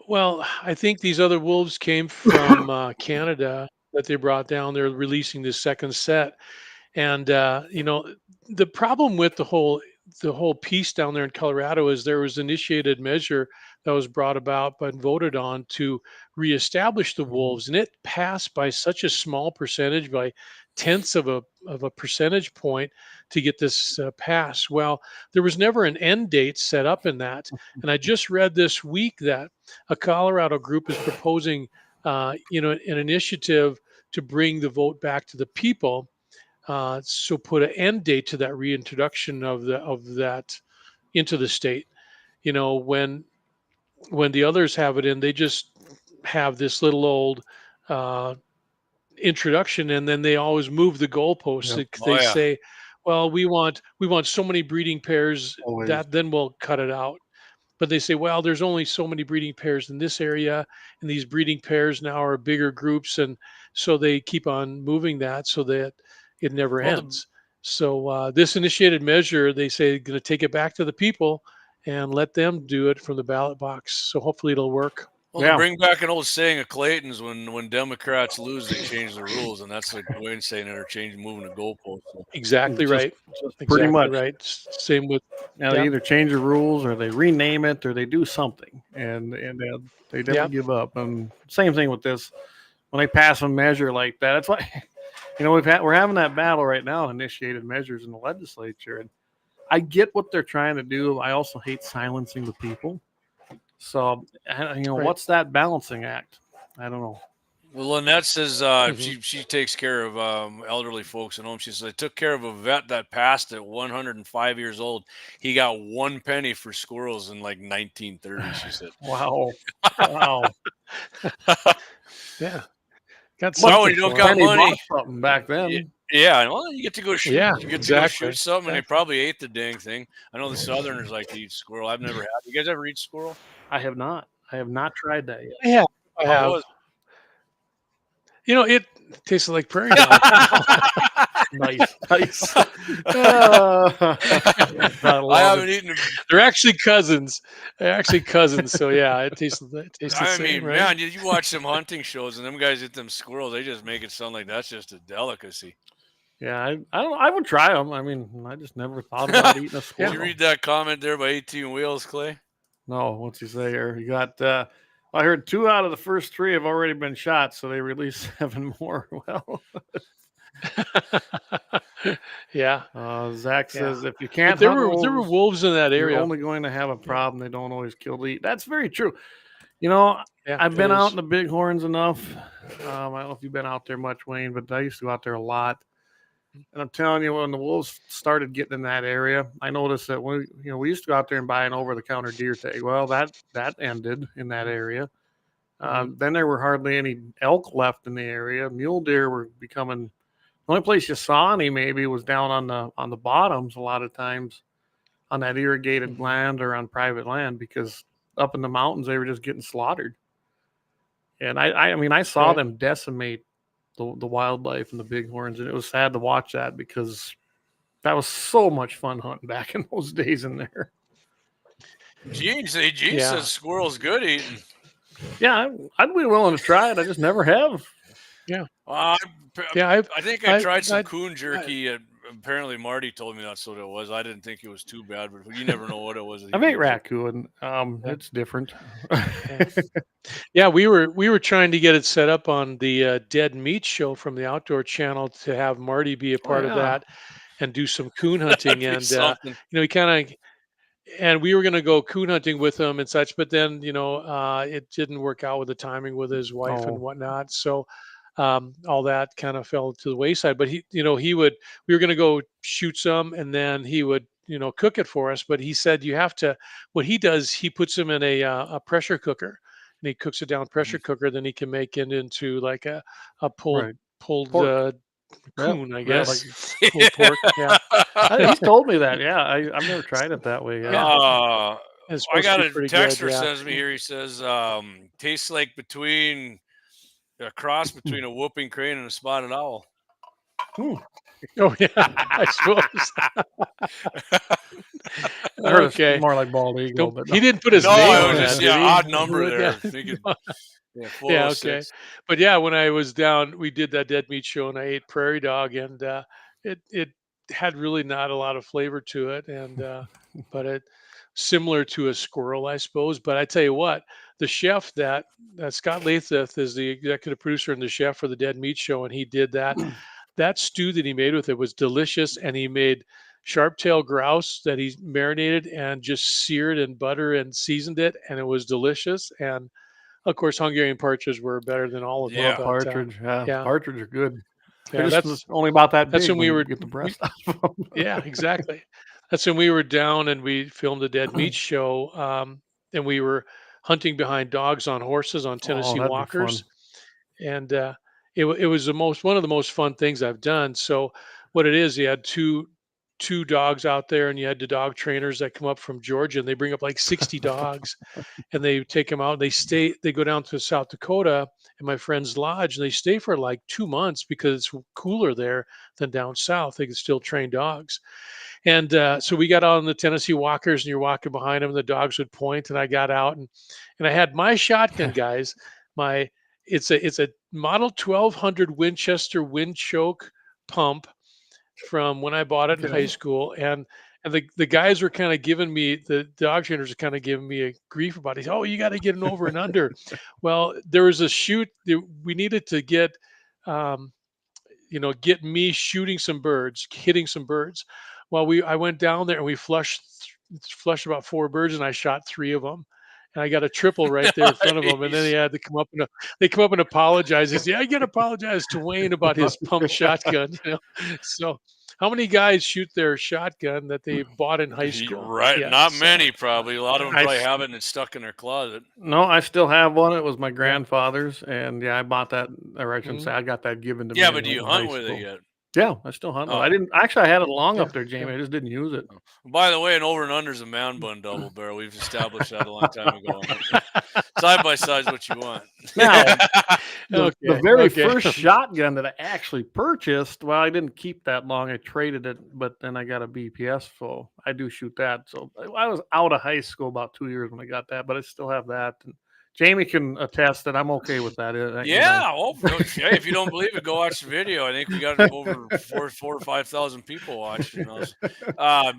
C: Well, I think these other wolves came from Canada that they brought down. They're releasing this second set. And, the problem with the whole piece down there in Colorado is there was initiated measure that was brought about but voted on to reestablish the wolves, and it passed by such a small percentage, by tenths of a percentage point, to get this passed. Well, there was never an end date set up in that, and I just read this week that a Colorado group is proposing, an initiative to bring the vote back to the people. So put an end date to that reintroduction of that into the state. When the others have it in, they just have this little old introduction, and then they always move the goalposts.
A: Yep.
C: They say, "Well, we want so many breeding pairs
A: Always.
C: that then we'll cut it out." But they say, "Well, there's only so many breeding pairs in this area, and these breeding pairs now are bigger groups," and so they keep on moving that so that it never ends. So this initiated measure, they say, going to take it back to the people and let them do it from the ballot box. So hopefully it'll work.
B: Well, to bring back an old saying of Clayton's, when Democrats lose, they change the rules, and that's like Wayne saying they're moving the goalposts. So.
C: Exactly right.
A: Pretty
C: Exactly
A: much.
C: right. Same with
A: They either change the rules or they rename it or they do something, and they never give up. And same thing with this. When they pass a measure like that, that's why we're having that battle right now, initiated measures in the legislature, and I get what they're trying to do. I also hate silencing the people. So what's that balancing act? I don't know.
B: Well, Lynette says she takes care of elderly folks at home. She says, I took care of a vet that passed at 105 years old. He got 1 penny for squirrels in like 1930, she said.
A: Wow. Wow.
C: Yeah. Got
B: well, when you don't got money.
A: Something back then.
B: Yeah, well, you get to go shoot.
C: Yeah,
B: you get to go shoot something, and they probably ate the dang thing. I know the Southerners like to eat squirrel. I've never had. You guys ever eat squirrel?
A: I have not. I have not tried that yet.
C: Yeah, I have. It tastes like prairie dog.
A: Nice.
B: I haven't eaten them.
C: They're actually cousins. So yeah, it tastes the same, right?
B: Man, you watch some hunting shows and them guys eat them squirrels. They just make it sound like that's just a delicacy.
A: Yeah, I would try them. I mean, I just never thought about eating a squirrel.
B: Did you read that comment there by 18 Wheels, Clay?
A: No, what's he say here? You got I heard 2 out of the first 3 have already been shot, so they released 7 more. Well,
C: yeah.
A: Zach says if you can't,
C: there were wolves in that area.
A: You're only going to have a problem. They don't always kill to eat. That's very true. I've been out in the bighorns enough. I don't know if you've been out there much, Wayne, but I used to go out there a lot. And I'm telling you, when the wolves started getting in that area, I noticed that we used to go out there and buy an over-the-counter deer tag. Well, that ended in that area. Then there were hardly any elk left in the area. Mule deer were becoming the only place you saw any maybe was down on the bottoms a lot of times on that irrigated land or on private land, because up in the mountains they were just getting slaughtered. And I saw them decimate the wildlife and the bighorns, and it was sad to watch that because that was so much fun hunting back in those days in there.
B: Gene says squirrel's good eating.
A: Yeah, I'd be willing to try it. I just never have.
C: Yeah.
B: I think I tried some coon jerky. Apparently, Marty told me that's what it was. I didn't think it was too bad, but you never know what it was.
A: I've ate raccoon. It's different.
C: Yeah, we were trying to get it set up on the Dead Meat show from the Outdoor Channel to have Marty be a part of that and do some coon hunting. And we kind of. And we were going to go coon hunting with him and such, but then, it didn't work out with the timing with his wife and whatnot. So all that kind of fell to the wayside. But we were going to go shoot some, and then he would, cook it for us. But he said what he does, he puts them in a pressure cooker, and he cooks it down pressure cooker. Then he can make it into like a pulled coon, I guess. Pulled pork. Yeah.
A: He's told me that. Yeah, I've never tried it that way. Yeah.
B: I got a texter sends me here. He says, tastes like a cross between a whooping crane and a spotted owl.
C: Oh yeah, I suppose. Okay,
A: more like bald eagle. But
C: he didn't put his name on that.
B: Odd number there.
C: Yeah, okay. But yeah, when I was down, we did that dead meat show, and I ate prairie dog, and it had really not a lot of flavor to it, and but it similar to a squirrel, I suppose. But I tell you what, the chef that Scott Latheth is the executive producer and the chef for the Dead Meat Show, and he did that. That stew that he made with it was delicious, and he made sharp-tail grouse that he marinated and just seared in butter and seasoned it, and it was delicious. And of course, Hungarian partridge were better than all of them.
A: Yeah, partridge. Partridge are good.
C: Yeah,
A: that's only about that.
C: That's when we were
A: get the breast out of them.
C: Yeah, exactly. That's when we were down and we filmed the Dead Meat Show, and we were hunting behind dogs on horses on Tennessee walkers, and it was one of the most fun things I've done. So what it is, you had two 2 dogs out there, and you had the dog trainers that come up from Georgia, and they bring up like 60 dogs, and they take them out. They go down to South Dakota in my friend's lodge, and they stay for like 2 months because it's cooler there than down south. They can still train dogs. And so we got out on the Tennessee walkers, and you're walking behind them, and the dogs would point, and I got out, and I had my shotgun, guys. It's a model 1200 Winchester wind choke pump from when I bought it in high school, and the guys were kind of giving me, the dog trainers are kind of giving me a grief about it. Oh, you got to get an over and under. Well, there was a shoot that we needed to get, get me shooting some birds, hitting some birds. Well, I went down there and we flushed about 4 birds, and I shot 3 of them. And I got a triple right there in front of them. And then they had to come up and apologize. They said, yeah, I got to apologize to Wayne about his pump shotgun. So how many guys shoot their shotgun that they bought in high school?
B: Right.
C: Yeah,
B: Not many, probably. A lot of them
A: I
B: probably
A: s-
B: have it and it's stuck in their closet.
A: No, I still have one. It was my grandfather's, and yeah, I bought that. Or I shouldn't say I got that given to me.
B: Yeah, but do
A: in
B: you
A: high
B: hunt with
A: school.
B: it yet?
A: Yeah, I still hunt.
B: Oh.
A: I didn't actually. I had it long up there, Jamie. I just didn't use it.
B: By the way, an over and under is a man bun double barrel. We've established that a long time ago. Side by side is what you want.
A: Now, the very
C: okay.
A: first shotgun that I actually purchased, well, I didn't keep that long. I traded it, but then I got a BPS, so I do shoot that. So I was out of high school about 2 years when I got that, but I still have that. And Jamie can attest that I'm okay with that.
B: Yeah. Oh, hey, if you don't believe it, go watch the video. I think we got over 4 or 5,000 people watching us.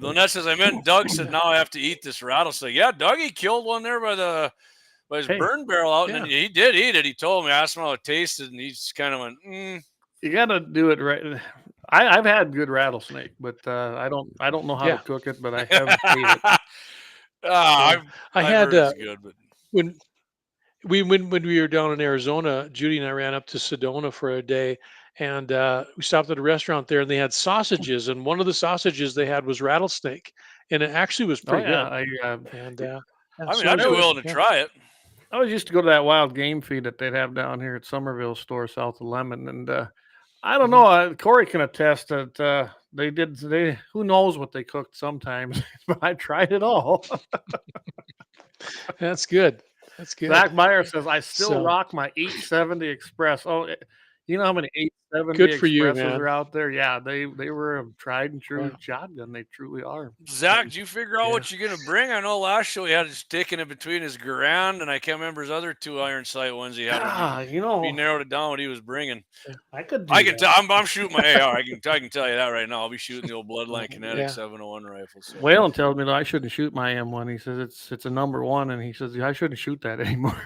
B: Lynette says, I meant Doug said, now I have to eat this rattlesnake. Yeah, Dougie killed one there by his burn barrel out, and he did eat it. He told me, I asked him how it tasted, and he just kind of went,
A: You got to do it right. I've had good rattlesnake, but I don't know how to cook it, but I haven't ate it.
C: I had
B: it's good, but
C: when we were down in Arizona, Judy and I ran up to Sedona for a day, and we stopped at a restaurant there, and they had sausages, and one of the sausages they had was rattlesnake, and it actually was pretty good.
B: I'd be willing to try it.
A: I always used to go to that wild game feed that they'd have down here at Somerville store south of Lemon, and I don't know. Corey can attest that they who knows what they cooked sometimes, but I tried it all.
C: That's good. That's good.
A: Zach Meyer says I still rock my 870 Express. Oh, you know how many 870
C: Good for you,
A: Expresses
C: man.
A: are out there? Yeah, they were a tried and true shotgun. They truly are.
B: Zach, did you figure out what you're going to bring? I know last show he had his sticking it between his Garand, and I can't remember his other 2 iron sight ones he had.
A: You know,
B: he narrowed it down what he was bringing.
A: I can
B: tell. I'm shooting my AR. I can tell you that right now. I'll be shooting the old Bloodline Kinetic 701 rifle. So.
A: Waylon tells me that I shouldn't shoot my M1. He says it's a number 1, and he says I shouldn't shoot that anymore.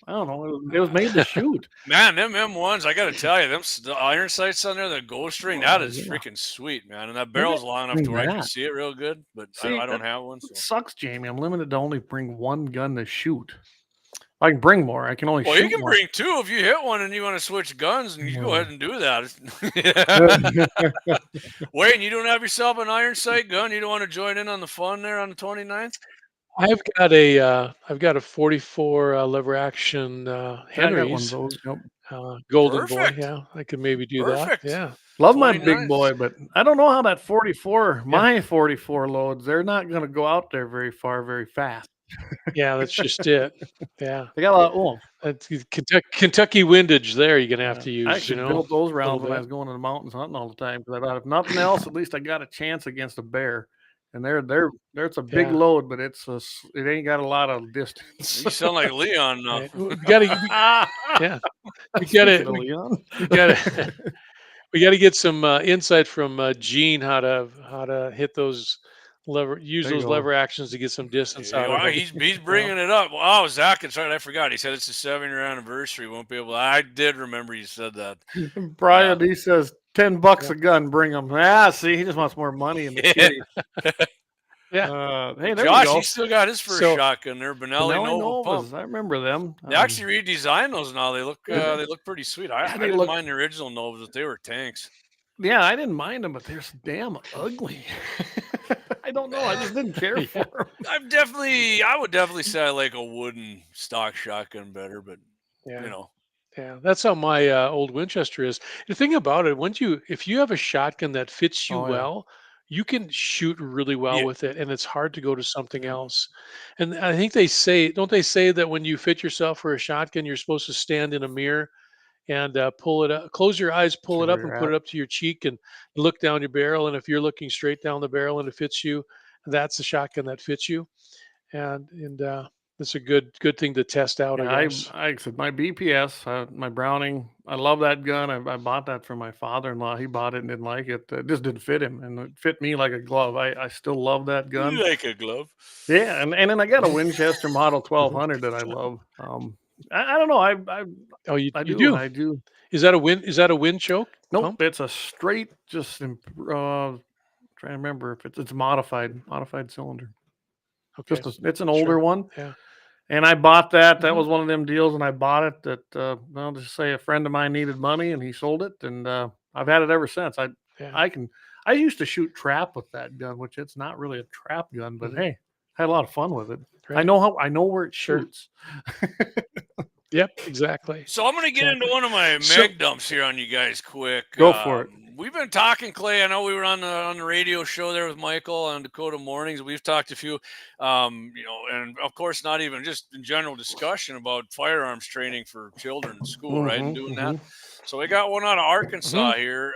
A: I don't know. It was made to shoot.
B: Man, them M1s, I got to tell you, the iron sights on there, the ghost ring, that is freaking sweet, man. And that barrel's long enough to where I can see it real good, but I don't have one. So.
A: It sucks, Jamie. I'm limited to only bring 1 gun to shoot. I can bring more. I can only shoot
B: you can
A: one.
B: bring 2 if you hit one and you want to switch guns, and you go ahead and do that. Wayne, you don't have yourself an iron sight gun? You don't want to join in on the fun there on the 29th?
C: I've got a 44 lever action Henry's golden boy. Yeah, I could maybe do that. Yeah,
A: love my big boy, but I don't know how that 44, my 44 loads. They're not going to go out there very far, very fast.
C: Yeah, that's just it. Yeah,
A: they got a lot of oomph.
C: That's Kentucky windage. There, you're gonna have to use.
A: I actually built those rounds when I was going to the mountains hunting all the time because I thought if nothing else, at least I got a chance against a bear. And it's a big load, but it ain't got a lot of distance.
B: You sound like Leon now.
C: We gotta get some insight from Gene how to hit those lever actions to get some distance out of it.
B: He's bringing it up. Wow, Zach, that's right. I forgot. He said it's a 7-year anniversary. Won't be able to. I did remember you said that.
A: Brian, he says $10 a gun. Bring them. See, he just wants more money in the kitty. Hey, there
B: Josh,
A: we go.
B: he still got his first shotgun there. Benelli Nova
A: Novas. I remember them.
B: They actually redesigned those now. They look pretty sweet. I didn't mind the original Novas, but they were tanks.
A: Yeah, I didn't mind them, but they're so damn ugly. I don't know. I just didn't care for them.
B: I would definitely say I like a wooden stock shotgun better, but
C: Yeah, that's how my old Winchester is. The thing about it, if you have a shotgun that fits you well, you can shoot really well
B: Yeah.
C: with it, and it's hard to go to something else. And I think they say, don't they say that when you fit yourself for a shotgun, you're supposed to stand in a mirror and pull it up, close your eyes, pull
A: See
C: it
A: where
C: up, and
A: you're
C: put
A: at.
C: it up to your cheek, and look down your barrel. And if you're looking straight down the barrel and it fits you, that's the shotgun that fits you. And it's a good thing to test out, I
A: Yeah,
C: guess.
A: I said my BPS, my Browning. I love that gun. I bought that for my father-in-law. He bought it and didn't like it. It just didn't fit him, and it fit me like a glove. I still love that gun.
B: Like a glove.
A: Yeah, and then I got a Winchester Model
C: Mhm.
A: 1200 that I love. I don't know.
C: Oh,
A: I
C: you
A: do
C: do?
A: I do.
C: Is that a wind choke
A: Nope,
C: pump?
A: it's a straight. Trying to remember if it's modified cylinder.
C: Okay,
A: It's an older
C: sure.
A: one.
C: Yeah.
A: And I bought that. That
C: Mhm.
A: was one of them deals, and I bought it that, well, just say a friend of mine needed money, and he sold it, and I've had it ever since.
C: Yeah.
A: I can I used to shoot trap with that gun, which it's not really a trap gun, but
C: Mhm.
A: hey, I had a lot of fun with it.
C: Right.
A: I know where it
C: Sure.
A: shoots.
C: Yep. Exactly.
B: So I'm going to get into
C: Exactly.
B: one of my
C: So,
B: mag dumps here on you guys quick.
A: Go for it.
B: We've been talking, Clay. I know we were on the radio show there with Michael on Dakota Mornings. We've talked a few, and of course, not even just in general discussion about firearms training for children in school, right? And
A: Mhm,
B: doing that.
A: mhm,
B: So we got one out of Arkansas
A: mhm.
B: here.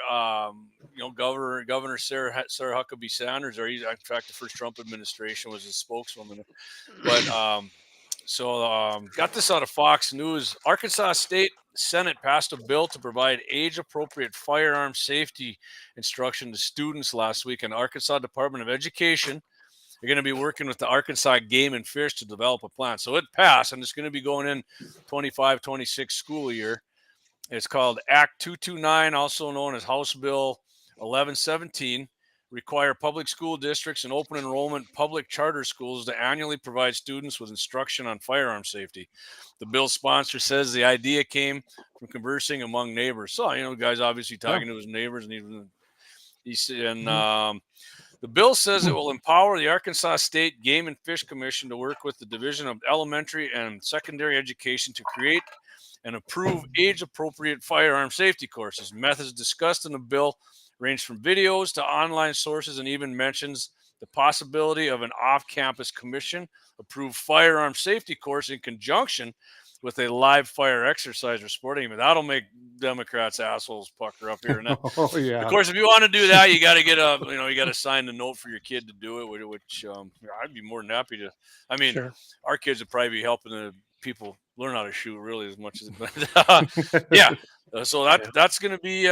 B: Governor Sarah Huckabee Sanders, or he's in fact the first Trump administration was his spokeswoman. But got this out of Fox News. Arkansas State Senate passed a bill to provide age-appropriate firearm safety instruction to students last week, and Arkansas Department of Education are going to be working with the Arkansas Game and Fish to develop a plan. So it passed, and it's going to be going in 25-26 school year. It's called Act 229, also known as House Bill 1117, require public school districts and open enrollment public charter schools to annually provide students with instruction on firearm safety. The bill's sponsor says the idea came from conversing among neighbors. So, the guy's obviously talking to his neighbors, and
C: Mhm.
B: the bill says it will empower the Arkansas State Game and Fish Commission to work with the Division of Elementary and Secondary Education to create and approve age-appropriate firearm safety courses. Methods discussed in the bill range from videos to online sources, and even mentions the possibility of an off-campus commission-approved firearm safety course in conjunction with a live fire exercise or sporting event. That'll make Democrats assholes pucker up here. And of
A: Oh, yeah.
B: course, if you want to do that, you got to get you got to sign the note for your kid to do it, which I'd be more than happy to. I mean,
C: Sure.
B: our kids would probably be helping the people learn how to shoot really as much as, but yeah. So
C: Yeah.
B: that's going to be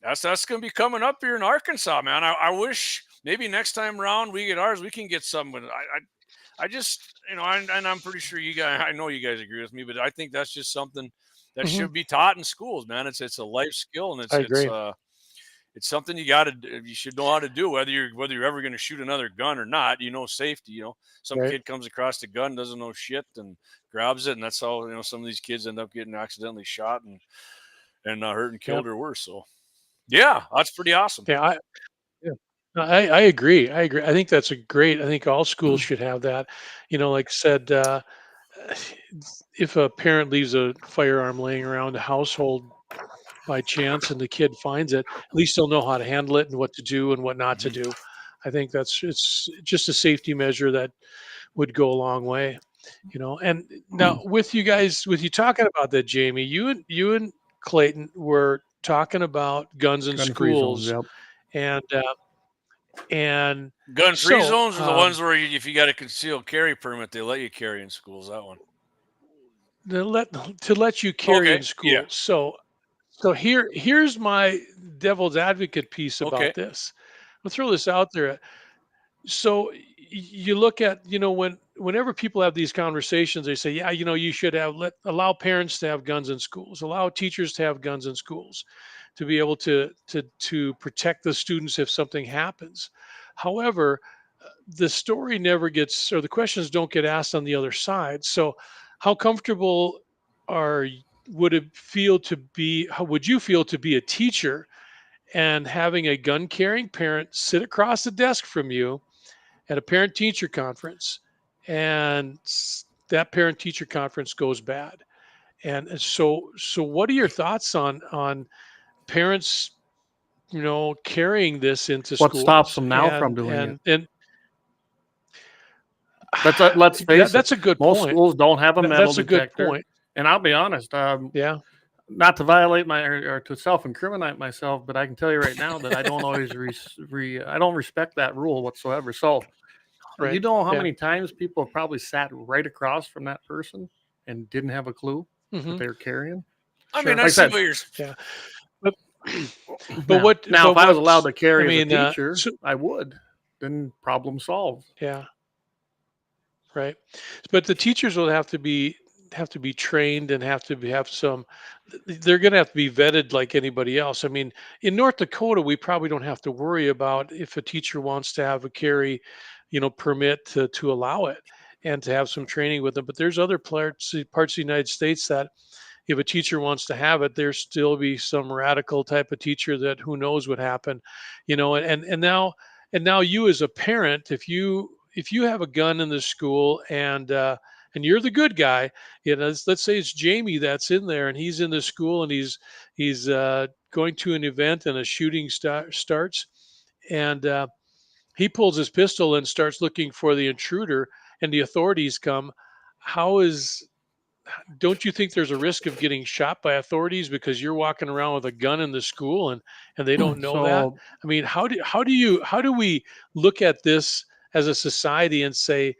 B: that's going to be coming up here in Arkansas, man. I wish maybe next time around we get ours, we can get some. But I just and I'm pretty sure you guys, I know you guys agree with me, but I think that's just something that
C: Mhm.
B: should be taught in schools, man. It's a life skill, and
C: I agree.
B: it's something you should know how to do, whether you're ever going to shoot another gun or not. Safety. Some
C: Right.
B: kid comes across the gun, doesn't know shit, and grabs it, and that's how some of these kids end up getting accidentally shot and hurt and killed
C: Yep.
B: or worse. So yeah, that's pretty awesome.
C: Yeah. Yeah. No, I agree. I agree. I think that's a great. I think all schools should have that. Like I said, if a parent leaves a firearm laying around the household by chance and the kid finds it, at least they'll know how to handle it and what to do and what not to do. I think it's just a safety measure that would go a long way. And now with you guys, with you talking about that, Jamie, you and Clayton were talking about guns in
A: Gun-free zones,
C: schools,
A: yep.
C: and and
B: Gun-free
C: so
B: zones are the ones where if you got a concealed carry permit, they let you carry in schools. That one.
C: to let you carry in
B: Okay. Yeah.
C: school. So here's my devil's advocate piece about
B: Okay.
C: this. I'll throw this out there. So you look at, whenever people have these conversations, they say, yeah, you should allow parents to have guns in schools, allow teachers to have guns in schools, to be able to protect the students if something happens. However, the story never gets, or the questions don't get asked on the other side. So how comfortable are would it feel to be, how would you feel to be a teacher and having a gun carrying parent sit across the desk from you at a parent teacher conference, and that parent teacher conference goes bad? And so what are your thoughts on parents carrying this into
A: What
C: schools.
A: stops them now from doing it?
C: And
A: let's face it.
C: that's a good
A: Most
C: point.
A: schools don't have a metal
C: That's a good
A: detector.
C: point.
A: And I'll be honest,
C: Yeah.
A: not to violate or to self-incriminate myself, but I can tell you right now that I don't always I don't respect that rule whatsoever. So
C: Right.
A: you know how
C: Yeah.
A: many times people have probably sat right across from that person and didn't have a clue that they were carrying.
B: I mean,
A: Like
B: I see
A: said,
B: what you're.
C: Yeah. But
A: now,
C: what?
A: now
C: but
A: if I was
C: what-
A: allowed to carry
C: I
A: as
C: mean,
A: a teacher, I would. Then problem solved.
C: Yeah. Right. But the teachers will have to be trained and have some. They're going to have to be vetted like anybody else. I mean, in North Dakota, we probably don't have to worry about if a teacher wants to have a carry, permit to allow it and to have some training with them. But there's other parts of the United States that if a teacher wants to have it, there still be some radical type of teacher that who knows what happened, and now you as a parent, if you have a gun in the school and you're the good guy, let's say it's Jamie that's in there and he's in the school and he's going to an event and a shooting starts and he pulls his pistol and starts looking for the intruder and the authorities come. How is Don't you think there's a risk of getting shot by authorities because you're walking around with a gun in the school and they don't know that?
A: So
C: I mean, how do we look at this as a society and say,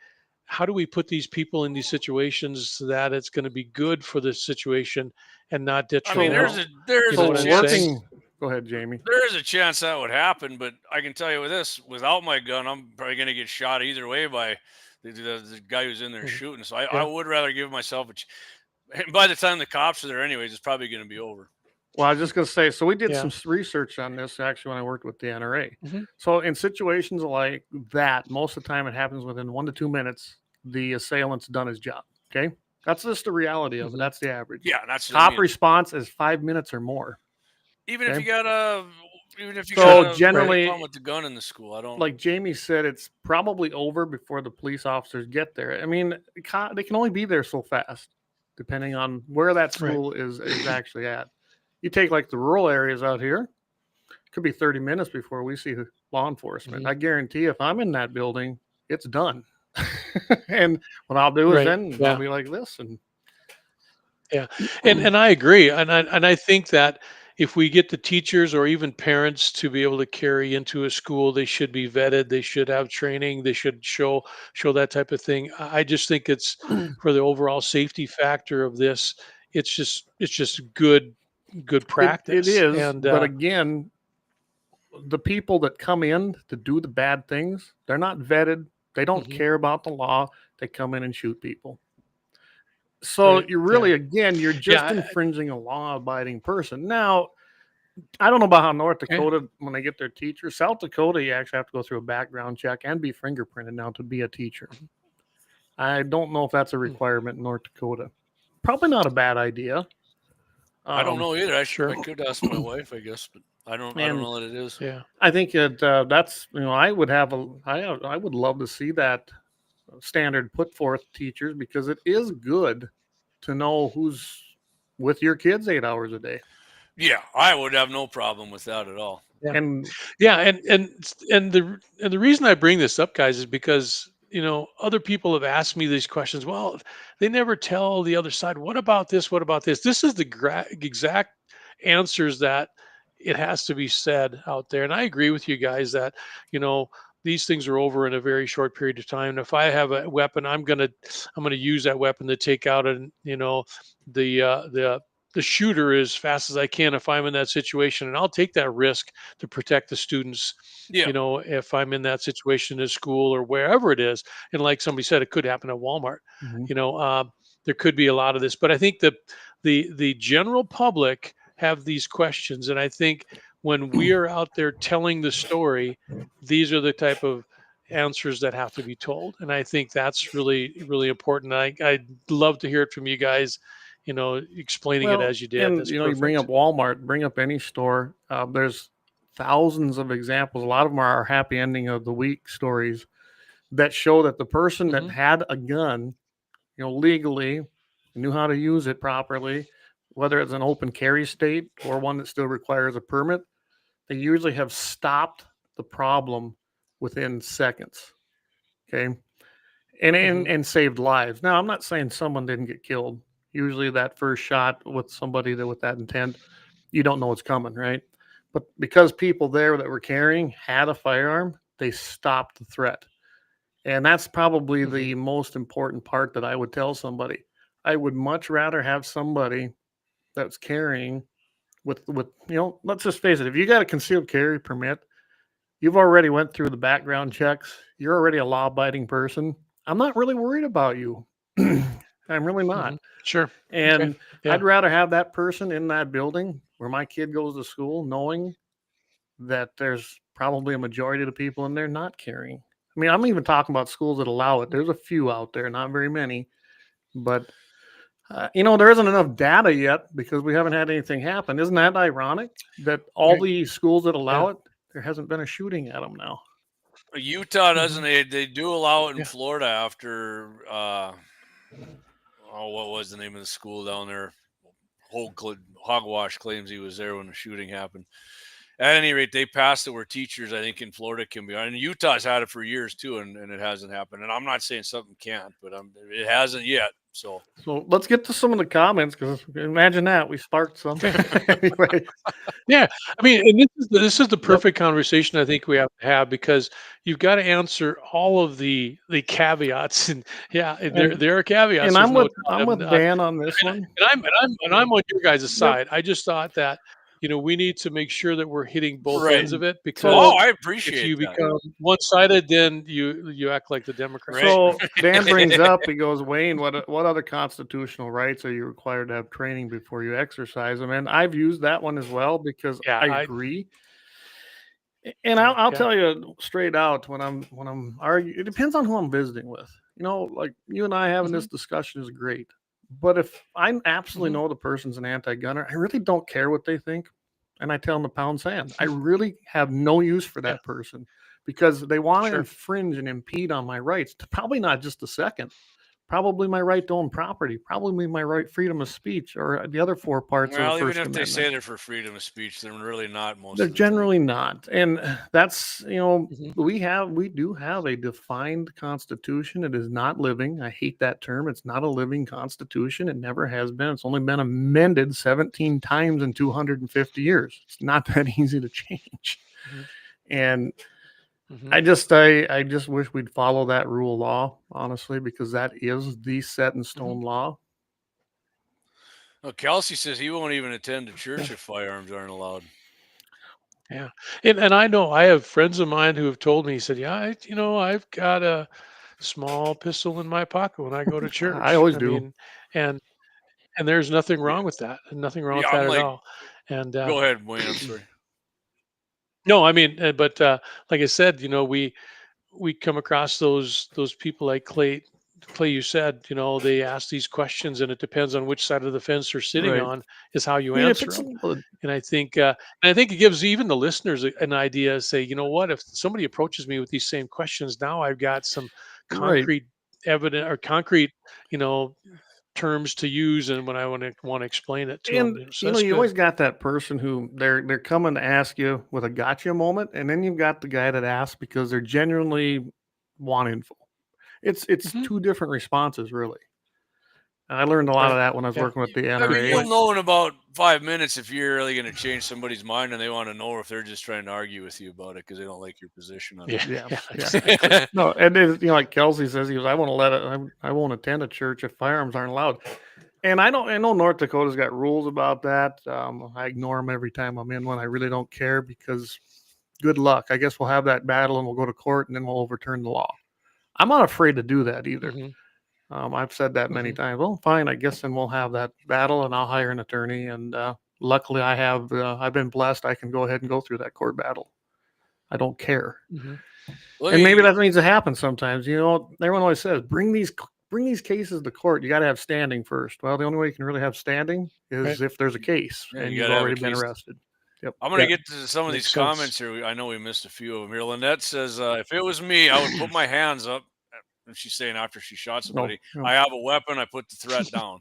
C: how do we put these people in these situations so that it's going to be good for the situation and not
B: I mean,
C: detrimental?
B: there's
C: know
B: a
C: what I'm
B: chance.
C: saying?
A: Go ahead, Jamie.
B: There is a chance that would happen, but I can tell you with this: without my gun, I'm probably going to get shot either way by the guy who's in there shooting. So I would rather give myself and by the time the cops are there, anyways, it's probably going to be over.
A: Well, I was just going to say, so we did
C: Yeah.
A: some research on this actually when I worked with the NRA.
C: Mhm.
A: So in situations like that, most of the time it happens within 1 to 2 minutes, the assailant's done his job. Okay. That's just the reality of it. That's the average.
B: Yeah, that's
A: Top response is 5 minutes or more.
B: Even if you got
A: So generally,
B: problem with the gun in the school, I don't
A: like Jamie said, it's probably over before the police officers get there. I mean, they can only be there so fast, depending on where that school is actually at. You take like the rural areas out here, it could be 30 minutes before we see law enforcement. I guarantee if I'm in that building, it's done. And what I'll do is then I'll be like this and
C: and I agree, and I think that if we get the teachers or even parents to be able to carry into a school, they should be vetted. They should have training. They should show that type of thing. I just think it's for the overall safety factor of this. It's just good practice.
A: It is,
C: and
A: but again, the people that come in to do the bad things, they're not vetted. They don't care about the law. They come in and shoot people. So you're really, again, you're just infringing a law-abiding person. Now, I don't know about how North Dakota, when they get their teacher. South Dakota, you actually have to go through a background check and be fingerprinted now to be a teacher. I don't know if that's a requirement in North Dakota. Probably not a bad idea.
B: I don't know either. I could ask my wife, I guess, but I don't know that it is.
C: Yeah,
A: I think that's I would I would love to see that standard put forth teachers, because it is good to know who's with your kids 8 hours a day.
B: Yeah, I would have no problem with that at all.
C: Yeah.
A: And
C: the reason I bring this up, guys, is because other people have asked me these questions. Well, they never tell the other side. What about this? What about this? This is the exact answers that it has to be said out there. And I agree with you guys that these things are over in a very short period of time. And if I have a weapon, I'm gonna use that weapon to take out the shooter as fast as I can if I'm in that situation, and I'll take that risk to protect the students.
B: Yeah.
C: If I'm in that situation in school or wherever it is, and like somebody said, it could happen at Walmart. There could be a lot of this, but I think the general public have these questions, and I think when we are out there telling the story, these are the type of answers that have to be told, and I think that's really, really important. I'd love to hear it from you guys, explaining it as you did.
A: And you bring up Walmart, bring up any store. There's thousands of examples. A lot of them are our happy ending of the week stories that show that the person that had a gun, legally, knew how to use it properly, whether it's an open carry state or one that still requires a permit, they usually have stopped the problem within seconds. Okay. And saved lives. Now, I'm not saying someone didn't get killed. Usually that first shot with somebody with that intent, you don't know what's coming, right? But because people there that were carrying had a firearm, they stopped the threat. And that's probably the most important part that I would tell somebody. I would much rather have somebody that's carrying with let's just face it, if you got a concealed carry permit, you've already went through the background checks, you're already a law-abiding person. I'm not really worried about you. I'm really not.
C: Sure.
A: And
C: Okay. Yeah.
A: I'd rather have that person in that building where my kid goes to school knowing that there's probably a majority of the people in there not carrying. I mean, I'm even talking about schools that allow it. There's a few out there, not very many. But, there isn't enough data yet because we haven't had anything happen. Isn't that ironic that all the schools that allow it, there hasn't been a shooting at them now?
B: Utah doesn't. They do allow it in Florida after, what was the name of the school down there? Hogwash claims he was there when the shooting happened. At any rate, they passed it where teachers, I think, in Florida can be. And Utah's had it for years, too, and it hasn't happened. And I'm not saying something can't, but it hasn't yet. So
A: let's get to some of the comments, because imagine that. We sparked something. Anyway.
C: Yeah. I mean, and this is the perfect conversation I think we have to have, because you've got to answer all of the caveats. And there are caveats.
A: And I'm with Dan on this one.
C: And I'm on your guys' side. I just thought that we need to make sure that we're hitting both ends of it, because
B: I appreciate
C: if you
B: that.
C: become one-sided, then you act like the Democrats.
A: So Dan brings up, he goes, Wayne, what other constitutional rights are you required to have training before you exercise them? And I've used that one as well, because I agree. And I'll tell you straight out, when I'm arguing, it depends on who I'm visiting with. Like you and I having this discussion is great. But if I absolutely know the person's an anti-gunner, I really don't care what they think. And I tell them to pound sand. I really have no use for that person, because they want to infringe and impede on my rights. Probably not just a second. Probably my right to own property. Probably my right freedom of speech, or the other four parts of the First
B: Amendment. Even if they say they're for freedom of speech, they're really not.
A: They're generally not. And that's, we do have a defined constitution. It is not living. I hate that term. It's not a living constitution. It never has been. It's only been amended 17 times in 250 years. It's not that easy to change. And I just wish we'd follow that rule of law, honestly, because that is the set in stone law.
B: Well, Kelsey says he won't even attend a church if firearms aren't allowed.
C: Yeah. And I know I have friends of mine who have told me, he said, I've got a small pistol in my pocket when I go to church.
A: I always do.
C: And there's nothing wrong with that. Nothing wrong with that at all. And
B: go ahead, Wayne. I'm sorry.
C: No, I mean, but like I said, we come across those people like Clay, you said, they ask these questions, and it depends on which side of the fence they're sitting on is how you answer them. And I think it gives even the listeners an idea. Say, you know what, if somebody approaches me with these same questions, now I've got some concrete evidence or concrete, terms to use, and when I want to explain it to them. So
A: you always got that person who they're coming to ask you with a gotcha moment, and then you've got the guy that asks because they're genuinely want info. It's two different responses, really. And I learned a lot of that when I was working with the NRA.
B: I mean, you'll know in about 5 minutes if you're really going to change somebody's mind, and they want to know if they're just trying to argue with you about it because they don't like your position on it.
A: Yeah. No, and then, like Kelsey says, he goes, I won't attend a church if firearms aren't allowed. And I know North Dakota's got rules about that. I ignore them every time I'm in one. I really don't care, because good luck. I guess we'll have that battle and we'll go to court and then we'll overturn the law. I'm not afraid to do that either. I've said that many times. Well, fine. I guess then we'll have that battle and I'll hire an attorney. And luckily I've been blessed. I can go ahead and go through that court battle. I don't care. And maybe that needs to happen sometimes. Everyone always says, bring these cases to court. You got to have standing first. Well, the only way you can really have standing is if there's a case and you've already been arrested. Yep.
B: I'm going to get to some of these comments here. I know we missed a few of them here. Lynette says, if it was me, I would put my hands up. And she's saying after she shot somebody, I have a weapon, I put the threat down.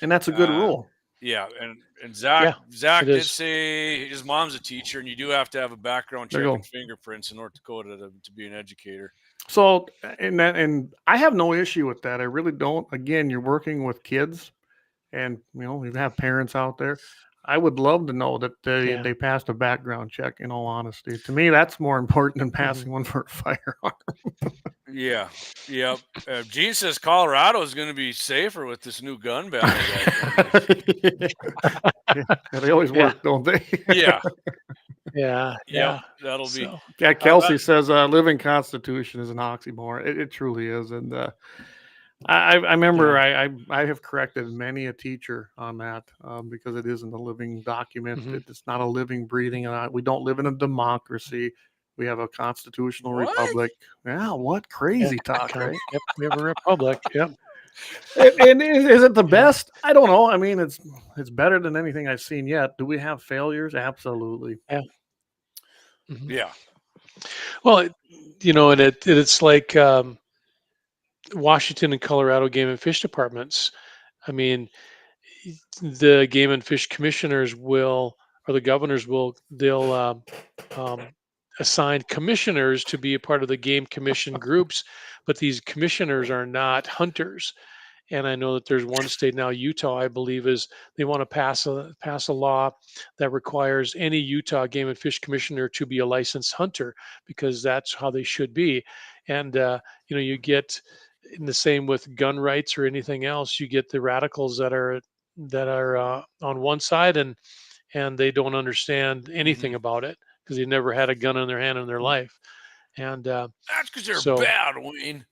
A: And that's a good rule.
B: Yeah, and Zach
C: it
B: did
C: is.
B: say his mom's a teacher, and you do have to have a background
A: There
B: check
A: you go.
B: and fingerprints in North Dakota to be an educator.
A: So, and I have no issue with that. I really don't. Again, you're working with kids, and you have parents out there. I would love to know that they passed a background check. In all honesty, to me, that's more important than passing one for a firearm.
B: Yeah, yep. Gene says Colorado is going to be safer with this new gun ban.
A: They always work, don't they?
B: Yeah.
C: Yeah.
B: Yep, that'll be.
A: Yeah, Kelsey says living constitution is an oxymoron. It truly is, and I remember I have corrected many a teacher on that because it isn't a living document. It's not a living, breathing. We don't live in a democracy. We have a constitutional republic. Yeah, what crazy talk, right?
C: Yep, we have a republic. Yep.
A: And is it the best? I don't know. I mean, it's better than anything I've seen yet. Do we have failures? Absolutely.
C: Yeah.
B: Yeah.
C: Well, and it's like Washington and Colorado Game and Fish departments. I mean, the Game and Fish commissioners will, or the governors will, they'll assign commissioners to be a part of the game commission groups, but these commissioners are not hunters. And I know that there's one state now, Utah, I believe, they want to pass a law that requires any Utah Game and Fish commissioner to be a licensed hunter, because that's how they should be. And you get in the same with gun rights or anything else. You get the radicals that are on one side, and they don't understand anything about it because they never had a gun in their hand in their life. And
B: that's because they're bad, Wayne.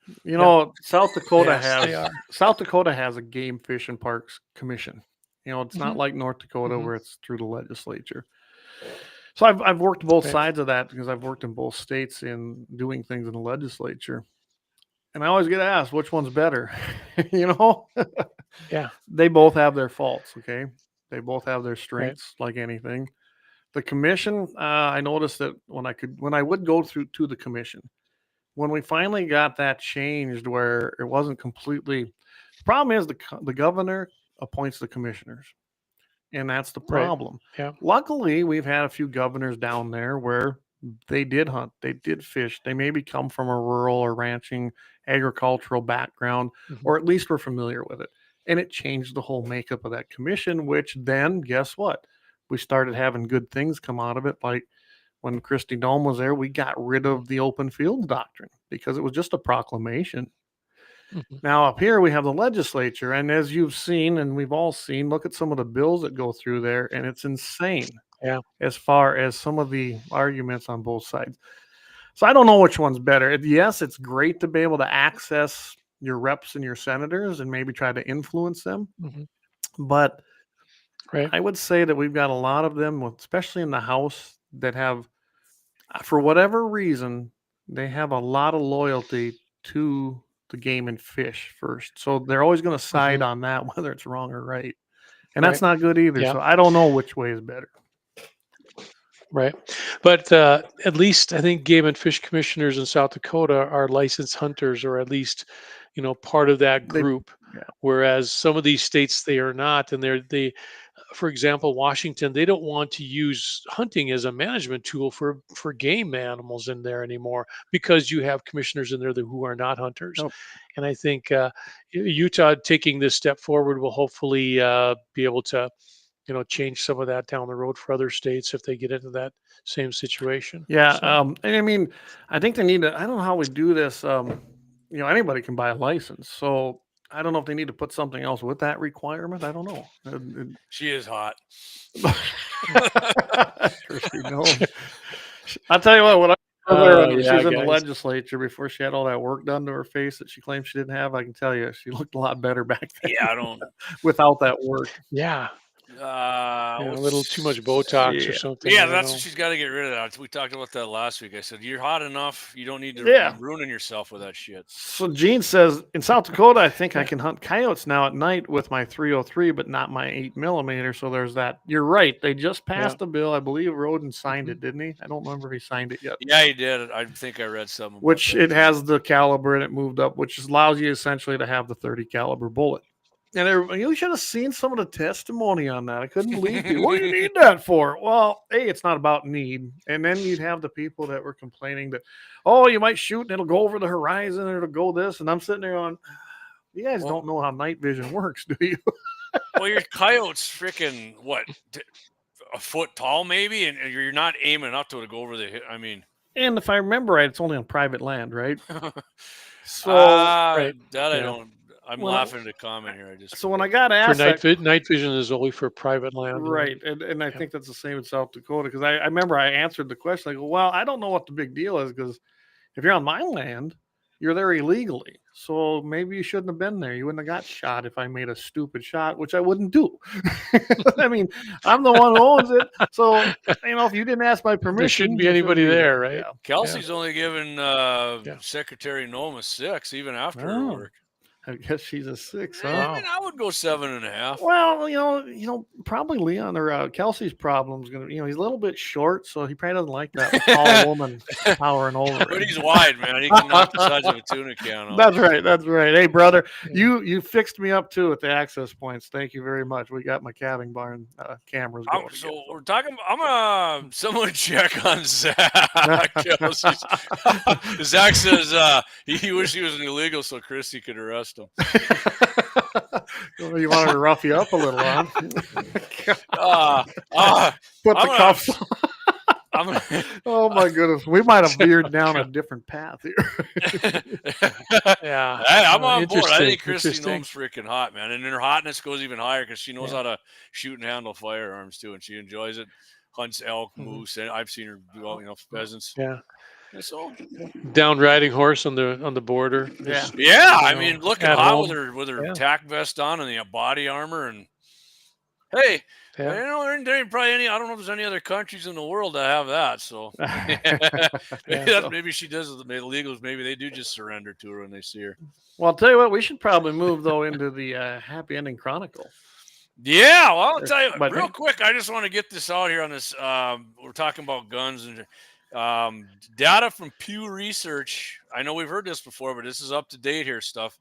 A: South Dakota has a game, fish, and parks commission. It's not like North Dakota where it's through the legislature. So I've worked both sides of that because I've worked in both states in doing things in the legislature, and I always get asked which one's better.
C: Yeah,
A: they both have their faults. Okay, they both have their strengths, like anything. The commission, I noticed that when I would go through to the commission, when we finally got that changed where it wasn't completely, the problem is the governor appoints the commissioners, and that's the problem.
C: Yeah.
A: Luckily, we've had a few governors down there where they did hunt, they did fish, they maybe come from a rural or ranching agricultural background, or at least were familiar with it, and it changed the whole makeup of that commission. Which then, guess what? We started having good things come out of it. Like when Christy Dome was there, we got rid of the open fields doctrine because it was just a proclamation. Now up here we have the legislature, and as you've seen, and we've all seen, look at some of the bills that go through there, and it's insane.
C: Yeah.
A: As far as some of the arguments on both sides. So I don't know which one's better. Yes, it's great to be able to access your reps and your senators and maybe try to influence them. But I would say that we've got a lot of them, especially in the House, that have, for whatever reason, they have a lot of loyalty to the game and fish first. So they're always going to side on that, whether it's wrong or right. And that's not good either.
C: Yeah.
A: So I don't know which way is better.
C: Right. But at least I think game and fish commissioners in South Dakota are licensed hunters, or at least, part of that group. Whereas some of these states, they are not. And they, for example, Washington, they don't want to use hunting as a management tool for game animals in there anymore, because you have commissioners in there who are not hunters. And I think Utah taking this step forward will hopefully be able to change some of that down the road for other states if they get into that same situation.
A: Yeah. And I mean, I think they need to, I don't know how we do this. Anybody can buy a license. So I don't know if they need to put something else with that requirement. I don't know.
B: She is hot.
A: I'll tell you what she was in the
C: guys.
A: legislature before she had all that work done to her face that she claimed she didn't have. I can tell you, she looked a lot better back then.
B: Yeah, I don't.
A: Without that work.
C: Yeah.
B: A
C: little too much Botox or something.
B: Yeah, that's what she's got to get rid of that. We talked about that last week. I said, you're hot enough. You don't need to be ruining yourself with that shit.
A: So Gene says, in South Dakota, I think I can hunt coyotes now at night with my 303, but not my 8mm. So there's that. You're right. They just passed a bill. I believe Roden signed it, didn't he? I don't remember if he signed it yet.
B: Yeah, he did. I think I read something.
A: Which it has the caliber and it moved up, which allows you essentially to have the 30 caliber bullet. And everybody, you should have seen some of the testimony on that. I couldn't believe it. What do you need that for? Well, hey, it's not about need. And then you'd have the people that were complaining that, oh, you might shoot and it'll go over the horizon and it'll go this. And I'm sitting there going, you guys don't know how night vision works, do you?
B: Well, your coyote's freaking what, a foot tall maybe, and you're not aiming up to it to go over the. I mean,
A: and if I remember right, it's only on private land, right? So
B: right. That I don't. I'm laughing at the comment here.
A: So when I got asked,
C: for night vision is only for private land,
A: right? And I think that's the same in South Dakota, because I remember I answered the question. I go, well, I don't know what the big deal is, because if you're on my land, you're there illegally. So maybe you shouldn't have been there. You wouldn't have got shot if I made a stupid shot, which I wouldn't do. I mean, I'm the one who owns it. So, if you didn't ask my permission,
C: there shouldn't be anybody there, right?
B: Yeah. Kelsey's only given Secretary Noma 6 even after her work.
A: I guess she's a 6. Huh?
B: I mean, I would go 7.5.
A: Well, probably Leon or Kelsey's problem is gonna. He's a little bit short, so he probably doesn't like that tall woman towering over.
B: But he's wide, man. He can knock the size of a tuna can off.
A: That's right. That's right. Hey, brother, you fixed me up too at the access points. Thank you very much. We got my calving barn cameras going.
B: So we're talking. Someone check on Zach. Zach says he wished he was illegal so Christy could arrest him.
A: You wanted to rough you up a little, huh? Put the cuffs on. Oh my goodness, we might have veered down a different path here.
C: Yeah,
B: hey, I'm on board. I think Christy Nome's freaking hot, man, and then her hotness goes even higher because she knows how to shoot and handle firearms too, and she enjoys it. Hunts elk, moose, and I've seen her do pheasants.
C: Yeah.
B: So
C: down riding horse on the border.
B: Yeah. I mean, looking hot with her tack vest on and the body armor, and hey, there ain't probably any. I don't know if there's any other countries in the world that have that. So maybe she does with the illegals. Maybe they do just surrender to her when they see her.
A: Well, I'll tell you what. We should probably move though into the Happy Ending Chronicle.
B: Yeah, well, I'll tell you real quick. I just want to get this out here on this. We're talking about guns and. Data from Pew Research, I know we've heard this before, but this is up to date here stuff,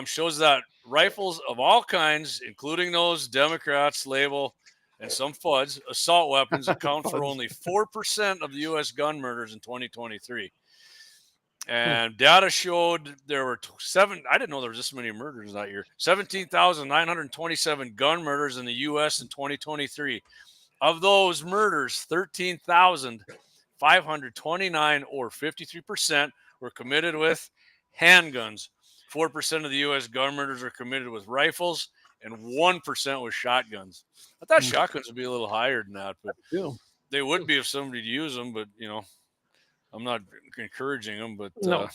B: shows that rifles of all kinds, including those Democrats label and some FUDs, assault weapons account for only 4% of the U.S. gun murders in 2023. And data showed there were I didn't know there was this many murders that year, 17,927 gun murders in the U.S. in 2023. Of those murders, 13,529 or 53% were committed with handguns. 4% of the U.S. gun murders are committed with rifles, and 1% with shotguns. I thought shotguns would be a little higher than that, but they would be if somebody used them. But I'm not encouraging them. But
A: no.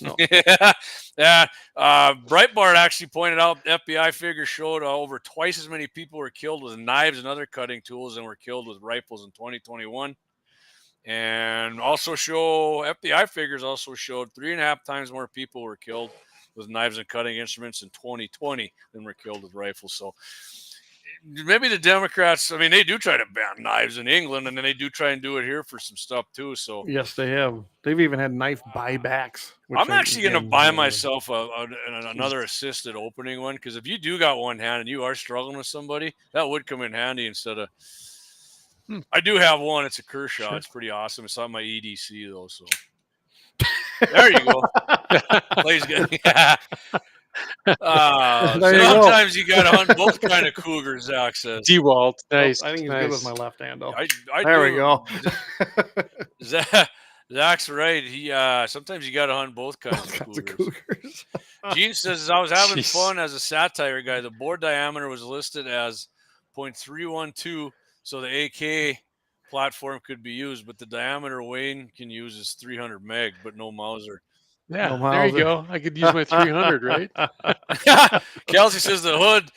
B: Breitbart actually pointed out FBI figures showed over twice as many people were killed with knives and other cutting tools than were killed with rifles in 2021. And FBI figures also showed 3.5 times more people were killed with knives and cutting instruments in 2020 than were killed with rifles. So maybe the Democrats, they do try to ban knives in England, and then they do try and do it here for some stuff too. So
A: yes, they have. They've even had knife buybacks.
B: I'm actually going to buy myself another assisted opening one, because if you do got one hand and you are struggling with somebody, that would come in handy instead of. I do have one. It's a Kershaw. Sure. It's pretty awesome. It's on my EDC though. So there you go. Plays good. Sometimes you got to hunt both kind of cougars. Access.
C: DeWalt. Nice.
A: I think he's good with my left hand though.
B: There
A: we go.
B: Zach's right. He sometimes you got to hunt both kinds of cougars. Gene says, I was having fun as a satire guy. The bore diameter was listed as 0.312. So the AK platform could be used, but the diameter Wayne can use is 300 meg, but no Mauser.
C: Yeah, there you go. I could use my 300, right?
B: Kelsey says the hood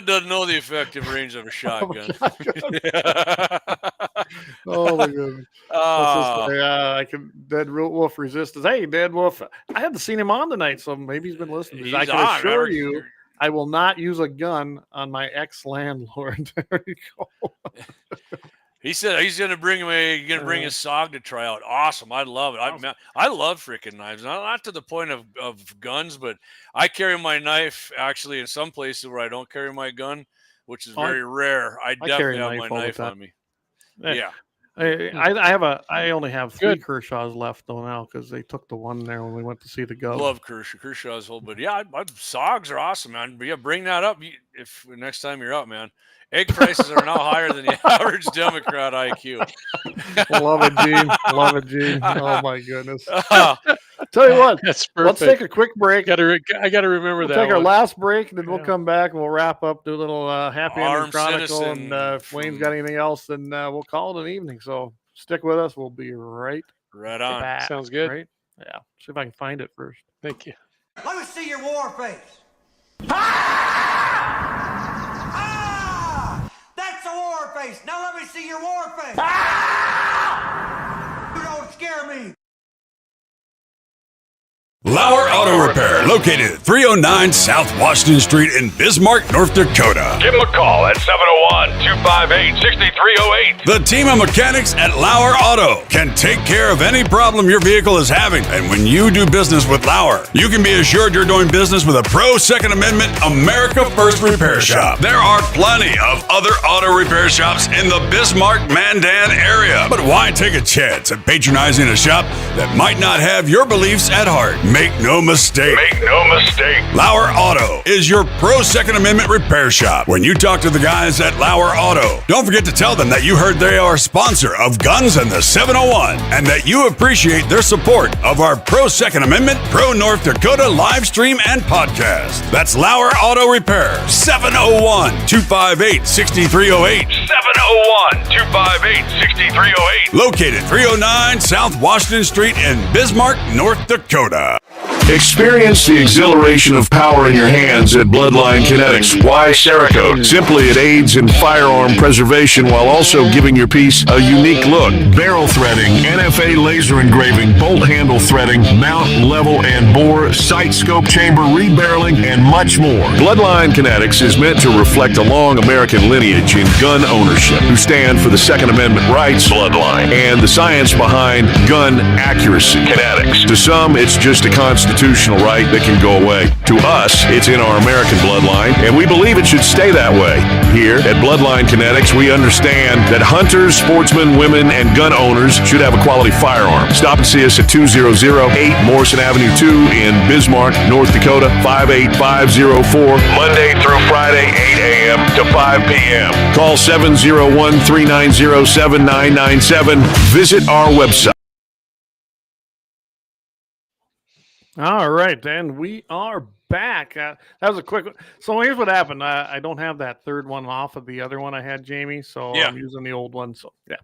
B: doesn't know the effective range of a shotgun.
A: Oh my goodness! I can Dead Wolf Resistance. Hey, Dead Wolf, I haven't seen him on tonight, so maybe he's been listening. I can assure you, I will not use a gun on my ex-landlord. There you go.
B: He said he's gonna bring his SOG to try out. Awesome, I love it. I love freaking knives. Not to the point of guns, but I carry my knife actually in some places where I don't carry my gun, which is very rare. I definitely have my knife on me. Yeah.
A: I only have 3 Kershaws left though now because they took the one there when we went to see the Gov.
B: Love Kershaw's whole, but yeah, SOGs are awesome, man. But yeah, bring that up if next time you're out, man. Egg prices are now higher than the average Democrat IQ.
A: Love it, Gene. Love it, Gene. Oh my goodness. Tell you what,
C: that's
A: let's
C: perfect.
A: take a quick break.
C: I got to remember that.
A: Take our last break, and then we'll come back and we'll wrap up, do a little happy ending chronicle. And if Wayne's got anything else, then we'll call it an evening. So stick with us. We'll be right
B: on.
A: Back,
C: Sounds good.
A: Right? Yeah. See if I can find it first.
C: Thank you.
D: Let me see your war face. That's a war face. Now let me see your war face. You don't scare me.
E: Lauer Auto Repair, located at 309 South Washington Street in Bismarck, North Dakota.
F: Give them a call at 701-258-6308.
E: The team of mechanics at Lauer Auto can take care of any problem your vehicle is having. And when you do business with Lauer, you can be assured you're doing business with a pro Second Amendment America First repair shop. There are plenty of other auto repair shops in the Bismarck-Mandan area. But why take a chance at patronizing a shop that might not have your beliefs at heart? Make no mistake. Lauer Auto is your pro Second Amendment repair shop. When you talk to the guys at Lauer Auto, don't forget to tell them that you heard they are a sponsor of Guns and the 701 and that you appreciate their support of our pro Second Amendment, pro North Dakota live stream and podcast. That's Lauer Auto Repair, 701-258-6308.
F: 701-258-6308.
E: Located 309 South Washington Street in Bismarck, North Dakota.
F: Experience the exhilaration of power in your hands at Bloodline Kinetics. Why Cerakote? Simply, it aids in firearm preservation while also giving your piece a unique look. Barrel threading, NFA laser engraving, bolt handle threading, mount, level, and bore, sight scope chamber rebarreling, and much more. Bloodline Kinetics is meant to reflect a long American lineage in gun ownership, who stand for the Second Amendment rights, Bloodline, and the science behind gun accuracy, Kinetics. To some, it's just a constitutional right that can go away. To us, it's in our American bloodline, and we believe it should stay that way. Here at Bloodline Kinetics, we understand that hunters, sportsmen, women, and gun owners should have a quality firearm. Stop and see us at 2008 Morrison Avenue 2 in Bismarck, North Dakota, 58504, Monday through Friday, 8 a.m. to 5 p.m. Call 701-390-7997. Visit our website.
A: All right, then we are back. That was a quick one. So here's what happened. I don't have that third one off of the other one I had, Jamie. So I'm using the old one. So yeah,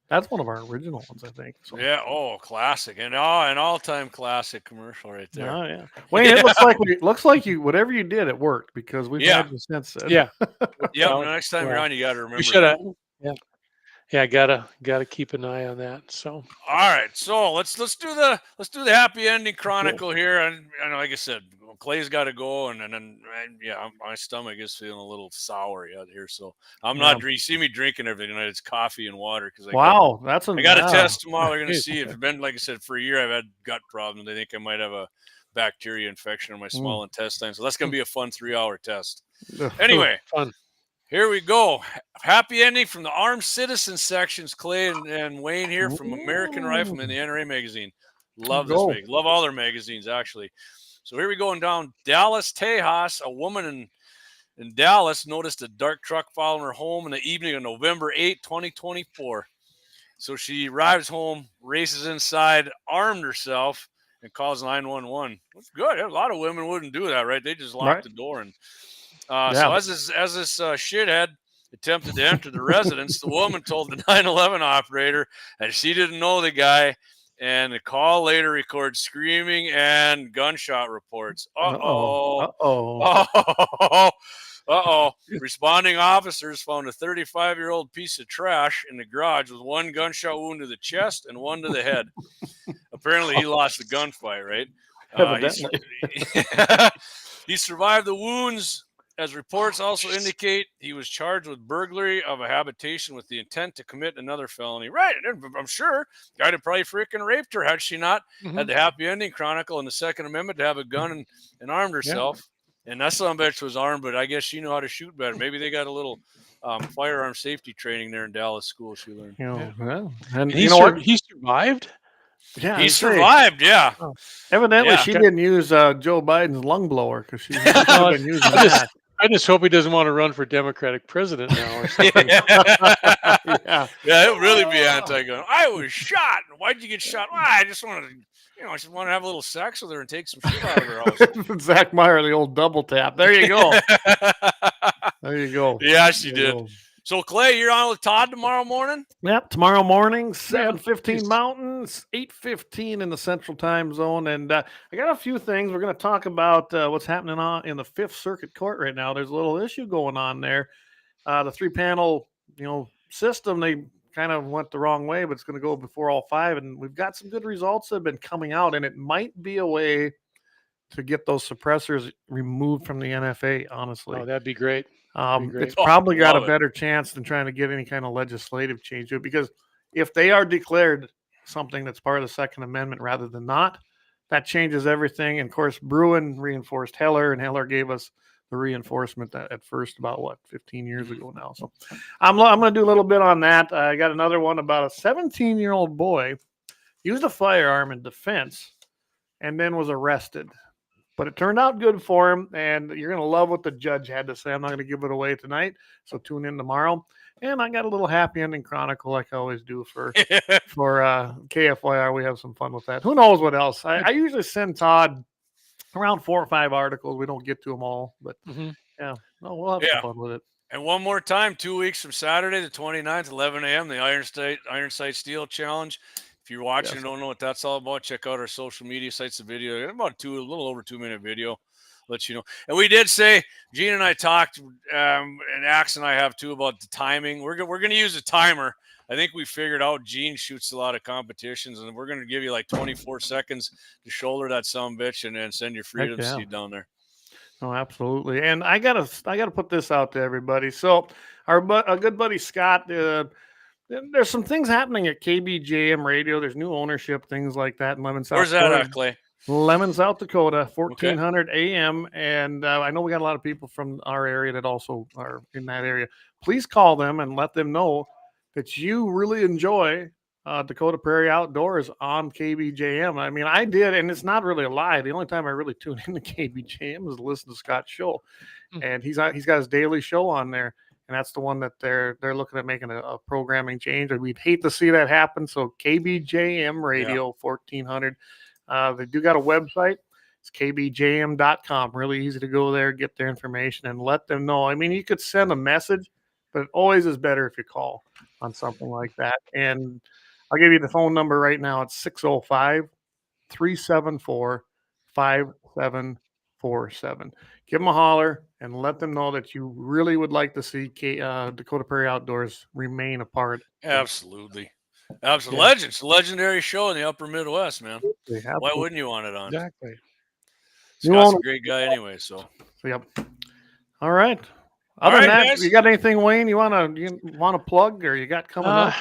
A: that's one of our original ones, I think. So.
B: Yeah. Oh, classic and an all-time classic commercial right there.
A: Oh yeah. Wayne, it looks like you whatever you did, it worked because we've had you since then.
C: Yeah.
B: Yeah. The next time you're on, you got to remember.
C: We should have. Yeah. Yeah, gotta keep an eye on that. So
B: all right, so let's do the happy ending chronicle here, and like I said, Clay's got to go, and my stomach is feeling a little sour out here, so I'm not drinking. See me drinking everything tonight. It's coffee and water because I got a test tomorrow. We're gonna see. It's been, like I said, for a year I've had gut problems. They think I might have a bacteria infection in my small intestine, so that's gonna be a fun 3-hour test. Anyway,
C: fun.
B: Here we go. Happy ending from the Armed Citizen sections, Clay and Wayne here from American Rifleman, the NRA magazine. Love this magazine. Love all their magazines, actually. So here we go down Dallas, Tejas. A woman in Dallas noticed a dark truck following her home in the evening of November 8, 2024. So she arrives home, races inside, armed herself, and calls 911. That's good. A lot of women wouldn't do that, right? They just lock the door and so as this shithead attempted to enter the residence, the woman told the 911 operator that she didn't know the guy, and the call later records screaming and gunshot reports. Responding officers found a 35-year-old piece of trash in the garage with one gunshot wound to the chest and one to the head. Apparently, he lost the gunfight, right?
A: Evidently.
B: He survived the wounds as reports also indicate, he was charged with burglary of a habitation with the intent to commit another felony. Right. I'm sure guy had probably freaking raped her had she not had the happy ending chronicle in the Second Amendment to have a gun and armed herself. And that son of a bitch was armed, but I guess she knew how to shoot better. Maybe they got a little firearm safety training there in Dallas school. She learned.
A: And
C: he
A: you know what?
C: He survived.
A: Yeah,
B: he survived. Yeah.
A: Evidently, she didn't use Joe Biden's lung blower because she should have been using that.
C: I just hope he doesn't want to run for Democratic president now or something.
B: Yeah, it'll really be anti-gun. I was shot. Why'd you get shot? Well, I just wanted to, I just want to have a little sex with her and take some shit out of her house.
A: Zach Meyer, the old double tap. There you go. There you go.
B: Yeah, she did. So, Clay, you're on with Todd tomorrow morning?
A: Yep, tomorrow morning, 7:15 Mountains, 8:15 in the Central Time Zone. And I got a few things. We're going to talk about what's happening in the Fifth Circuit Court right now. There's a little issue going on there. The three-panel, system, they kind of went the wrong way, but it's going to go before all five. And we've got some good results that have been coming out, and it might be a way to get those suppressors removed from the NFA, honestly.
C: Oh, that'd be great.
A: It's probably got a better chance than trying to get any kind of legislative change to it, because if they are declared something that's part of the Second Amendment rather than not, that changes everything. And of course, Bruin reinforced Heller, and Heller gave us the reinforcement at first about 15 years ago now. So I'm going to do a little bit on that. I got another one about a 17-year-old boy used a firearm in defense and then was arrested. But it turned out good for him, and you're going to love what the judge had to say. I'm not going to give it away tonight, so tune in tomorrow. And I got a little happy ending chronicle like I always do for KFYR. We have some fun with that. Who knows what else? I usually send Todd around 4 or 5 articles. We don't get to them all, but we'll have some fun with it.
B: And one more time, 2 weeks from Saturday, the 29th, 11 a.m., the Iron Sight Steel Challenge. If you're watching and don't know what that's all about, check out our social media sites. The video, about a little over 2-minute video, let you know. And we did say, Gene and I talked, and Axe and I have too, about the timing. We're going to use a timer. I think we figured out Gene shoots a lot of competitions, and we're going to give you like 24 seconds to shoulder that sumbitch and then send your freedom seed down there.
A: Oh, absolutely. And I gotta put this out to everybody. So our good buddy Scott. There's some things happening at KBJM Radio. There's new ownership, things like that in Lemon, South Dakota.
B: Where's that at, Clay?
A: Lemon, South Dakota, 1400 AM. And I know we got a lot of people from our area that also are in that area. Please call them and let them know that you really enjoy Dakota Prairie Outdoors on KBJM. I mean, I did, and it's not really a lie. The only time I really tune into KBJM is to listen to Scott's show. And he's got his daily show on there. And that's the one that they're looking at making a programming change. And we'd hate to see that happen. So KBJM Radio 1400. They do got a website. It's kbjm.com. Really easy to go there, get their information, and let them know. I mean, you could send a message, but it always is better if you call on something like that. And I'll give you the phone number right now. It's 605-374-5747. Give them a holler and let them know that you really would like to see Dakota Prairie Outdoors remain a part.
B: Absolutely. Absolutely. Yeah. It's a legendary show in the upper Midwest, man. Absolutely. Why wouldn't you want it on?
C: Exactly.
B: Scott's a great guy anyway, so.
A: Yep. All right. Other than that, you got anything, Wayne, you want to plug or you got coming up?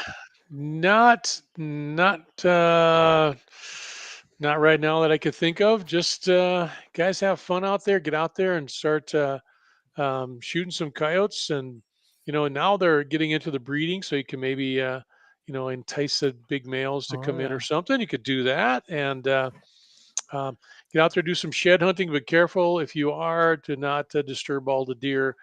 C: Not right now that I could think of. Just guys, have fun out there. Get out there and start shooting some coyotes. And now they're getting into the breeding, so you can maybe entice the big males to come in or something. You could do that and get out there, do some shed hunting. But careful if you are to not disturb all the deer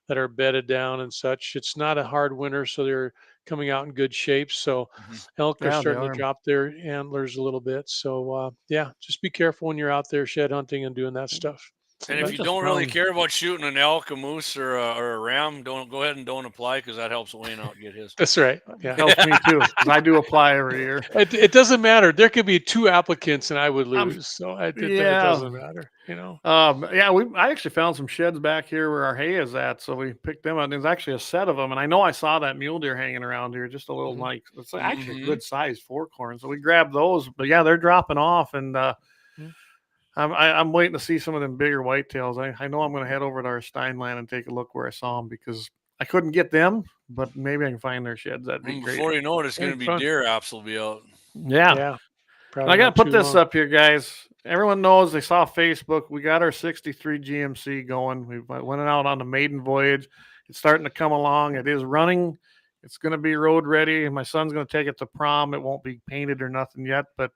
C: that are bedded down and such. It's not a hard winter, so they're coming out in good shape. So elk are starting to drop their antlers a little bit. So just be careful when you're out there shed hunting and doing that stuff.
B: And if you don't really care about shooting an elk, a moose, or a ram, don't go ahead and don't apply, because that helps Wayne out get his.
C: That's right. Yeah,
A: helps me too, because I do apply every year.
C: It doesn't matter. There could be 2 applicants and I would lose. So it doesn't matter.
A: I actually found some sheds back here where our hay is at, so we picked them up. There's actually a set of them, and I know I saw that mule deer hanging around here, just a little it's actually a good size 4-corn. So we grabbed those, but they're dropping off, and I'm waiting to see some of them bigger whitetails. I know I'm going to head over to our Steinland and take a look where I saw them, because I couldn't get them, but maybe I can find their sheds. That'd be
B: And
A: great.
B: before you know it, it's going to be
C: fun.
B: deer apps will be out.
A: Yeah.
C: Yeah.
A: And I got to put this up here, guys. Everyone knows, they saw Facebook. We got our 63 GMC going. We went out on the maiden voyage. It's starting to come along. It is running. It's going to be road ready. My son's going to take it to prom. It won't be painted or nothing yet, but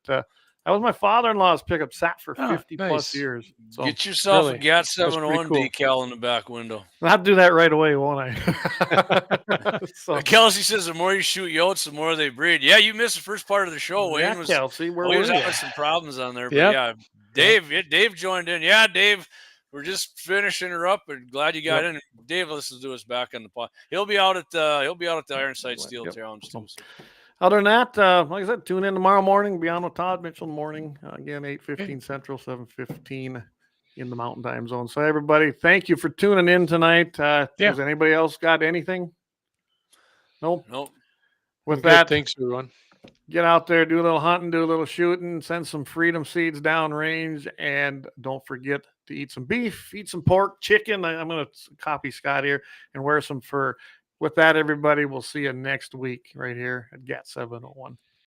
A: that was my father-in-law's pickup. Sat for 50 plus years. So
B: get yourself
C: really,
B: a GAT701
A: cool.
B: decal in the back window.
A: I'll do that right away, won't I? So,
B: Kelsey says the more you shoot yotes, the more they breed. Yeah, you missed the first part of the show.
A: yeah,
B: Wayne was,
A: Kelsey, where
B: he was
A: were you?
B: having some problems on there. But
C: Yep.
B: yeah, Dave joined in. Yeah, Dave, we're just finishing her up, and glad you got in. Dave listens to us back on the pod. He'll be out at the Iron Sight Steel Challenge too. So.
A: Other than that, like I said, tune in tomorrow morning. Be on with Todd Mitchell in the morning. Again, 8:15 Central, 7:15 in the Mountain Time Zone. So everybody, thank you for tuning in tonight. Has anybody else got anything? Nope. With that,
C: thanks everyone.
A: Get out there, do a little hunting, do a little shooting, send some freedom seeds downrange, and don't forget to eat some beef, eat some pork, chicken. I'm going to copy Scott here and wear some fur. With that, everybody, we'll see you next week right here at GAT701.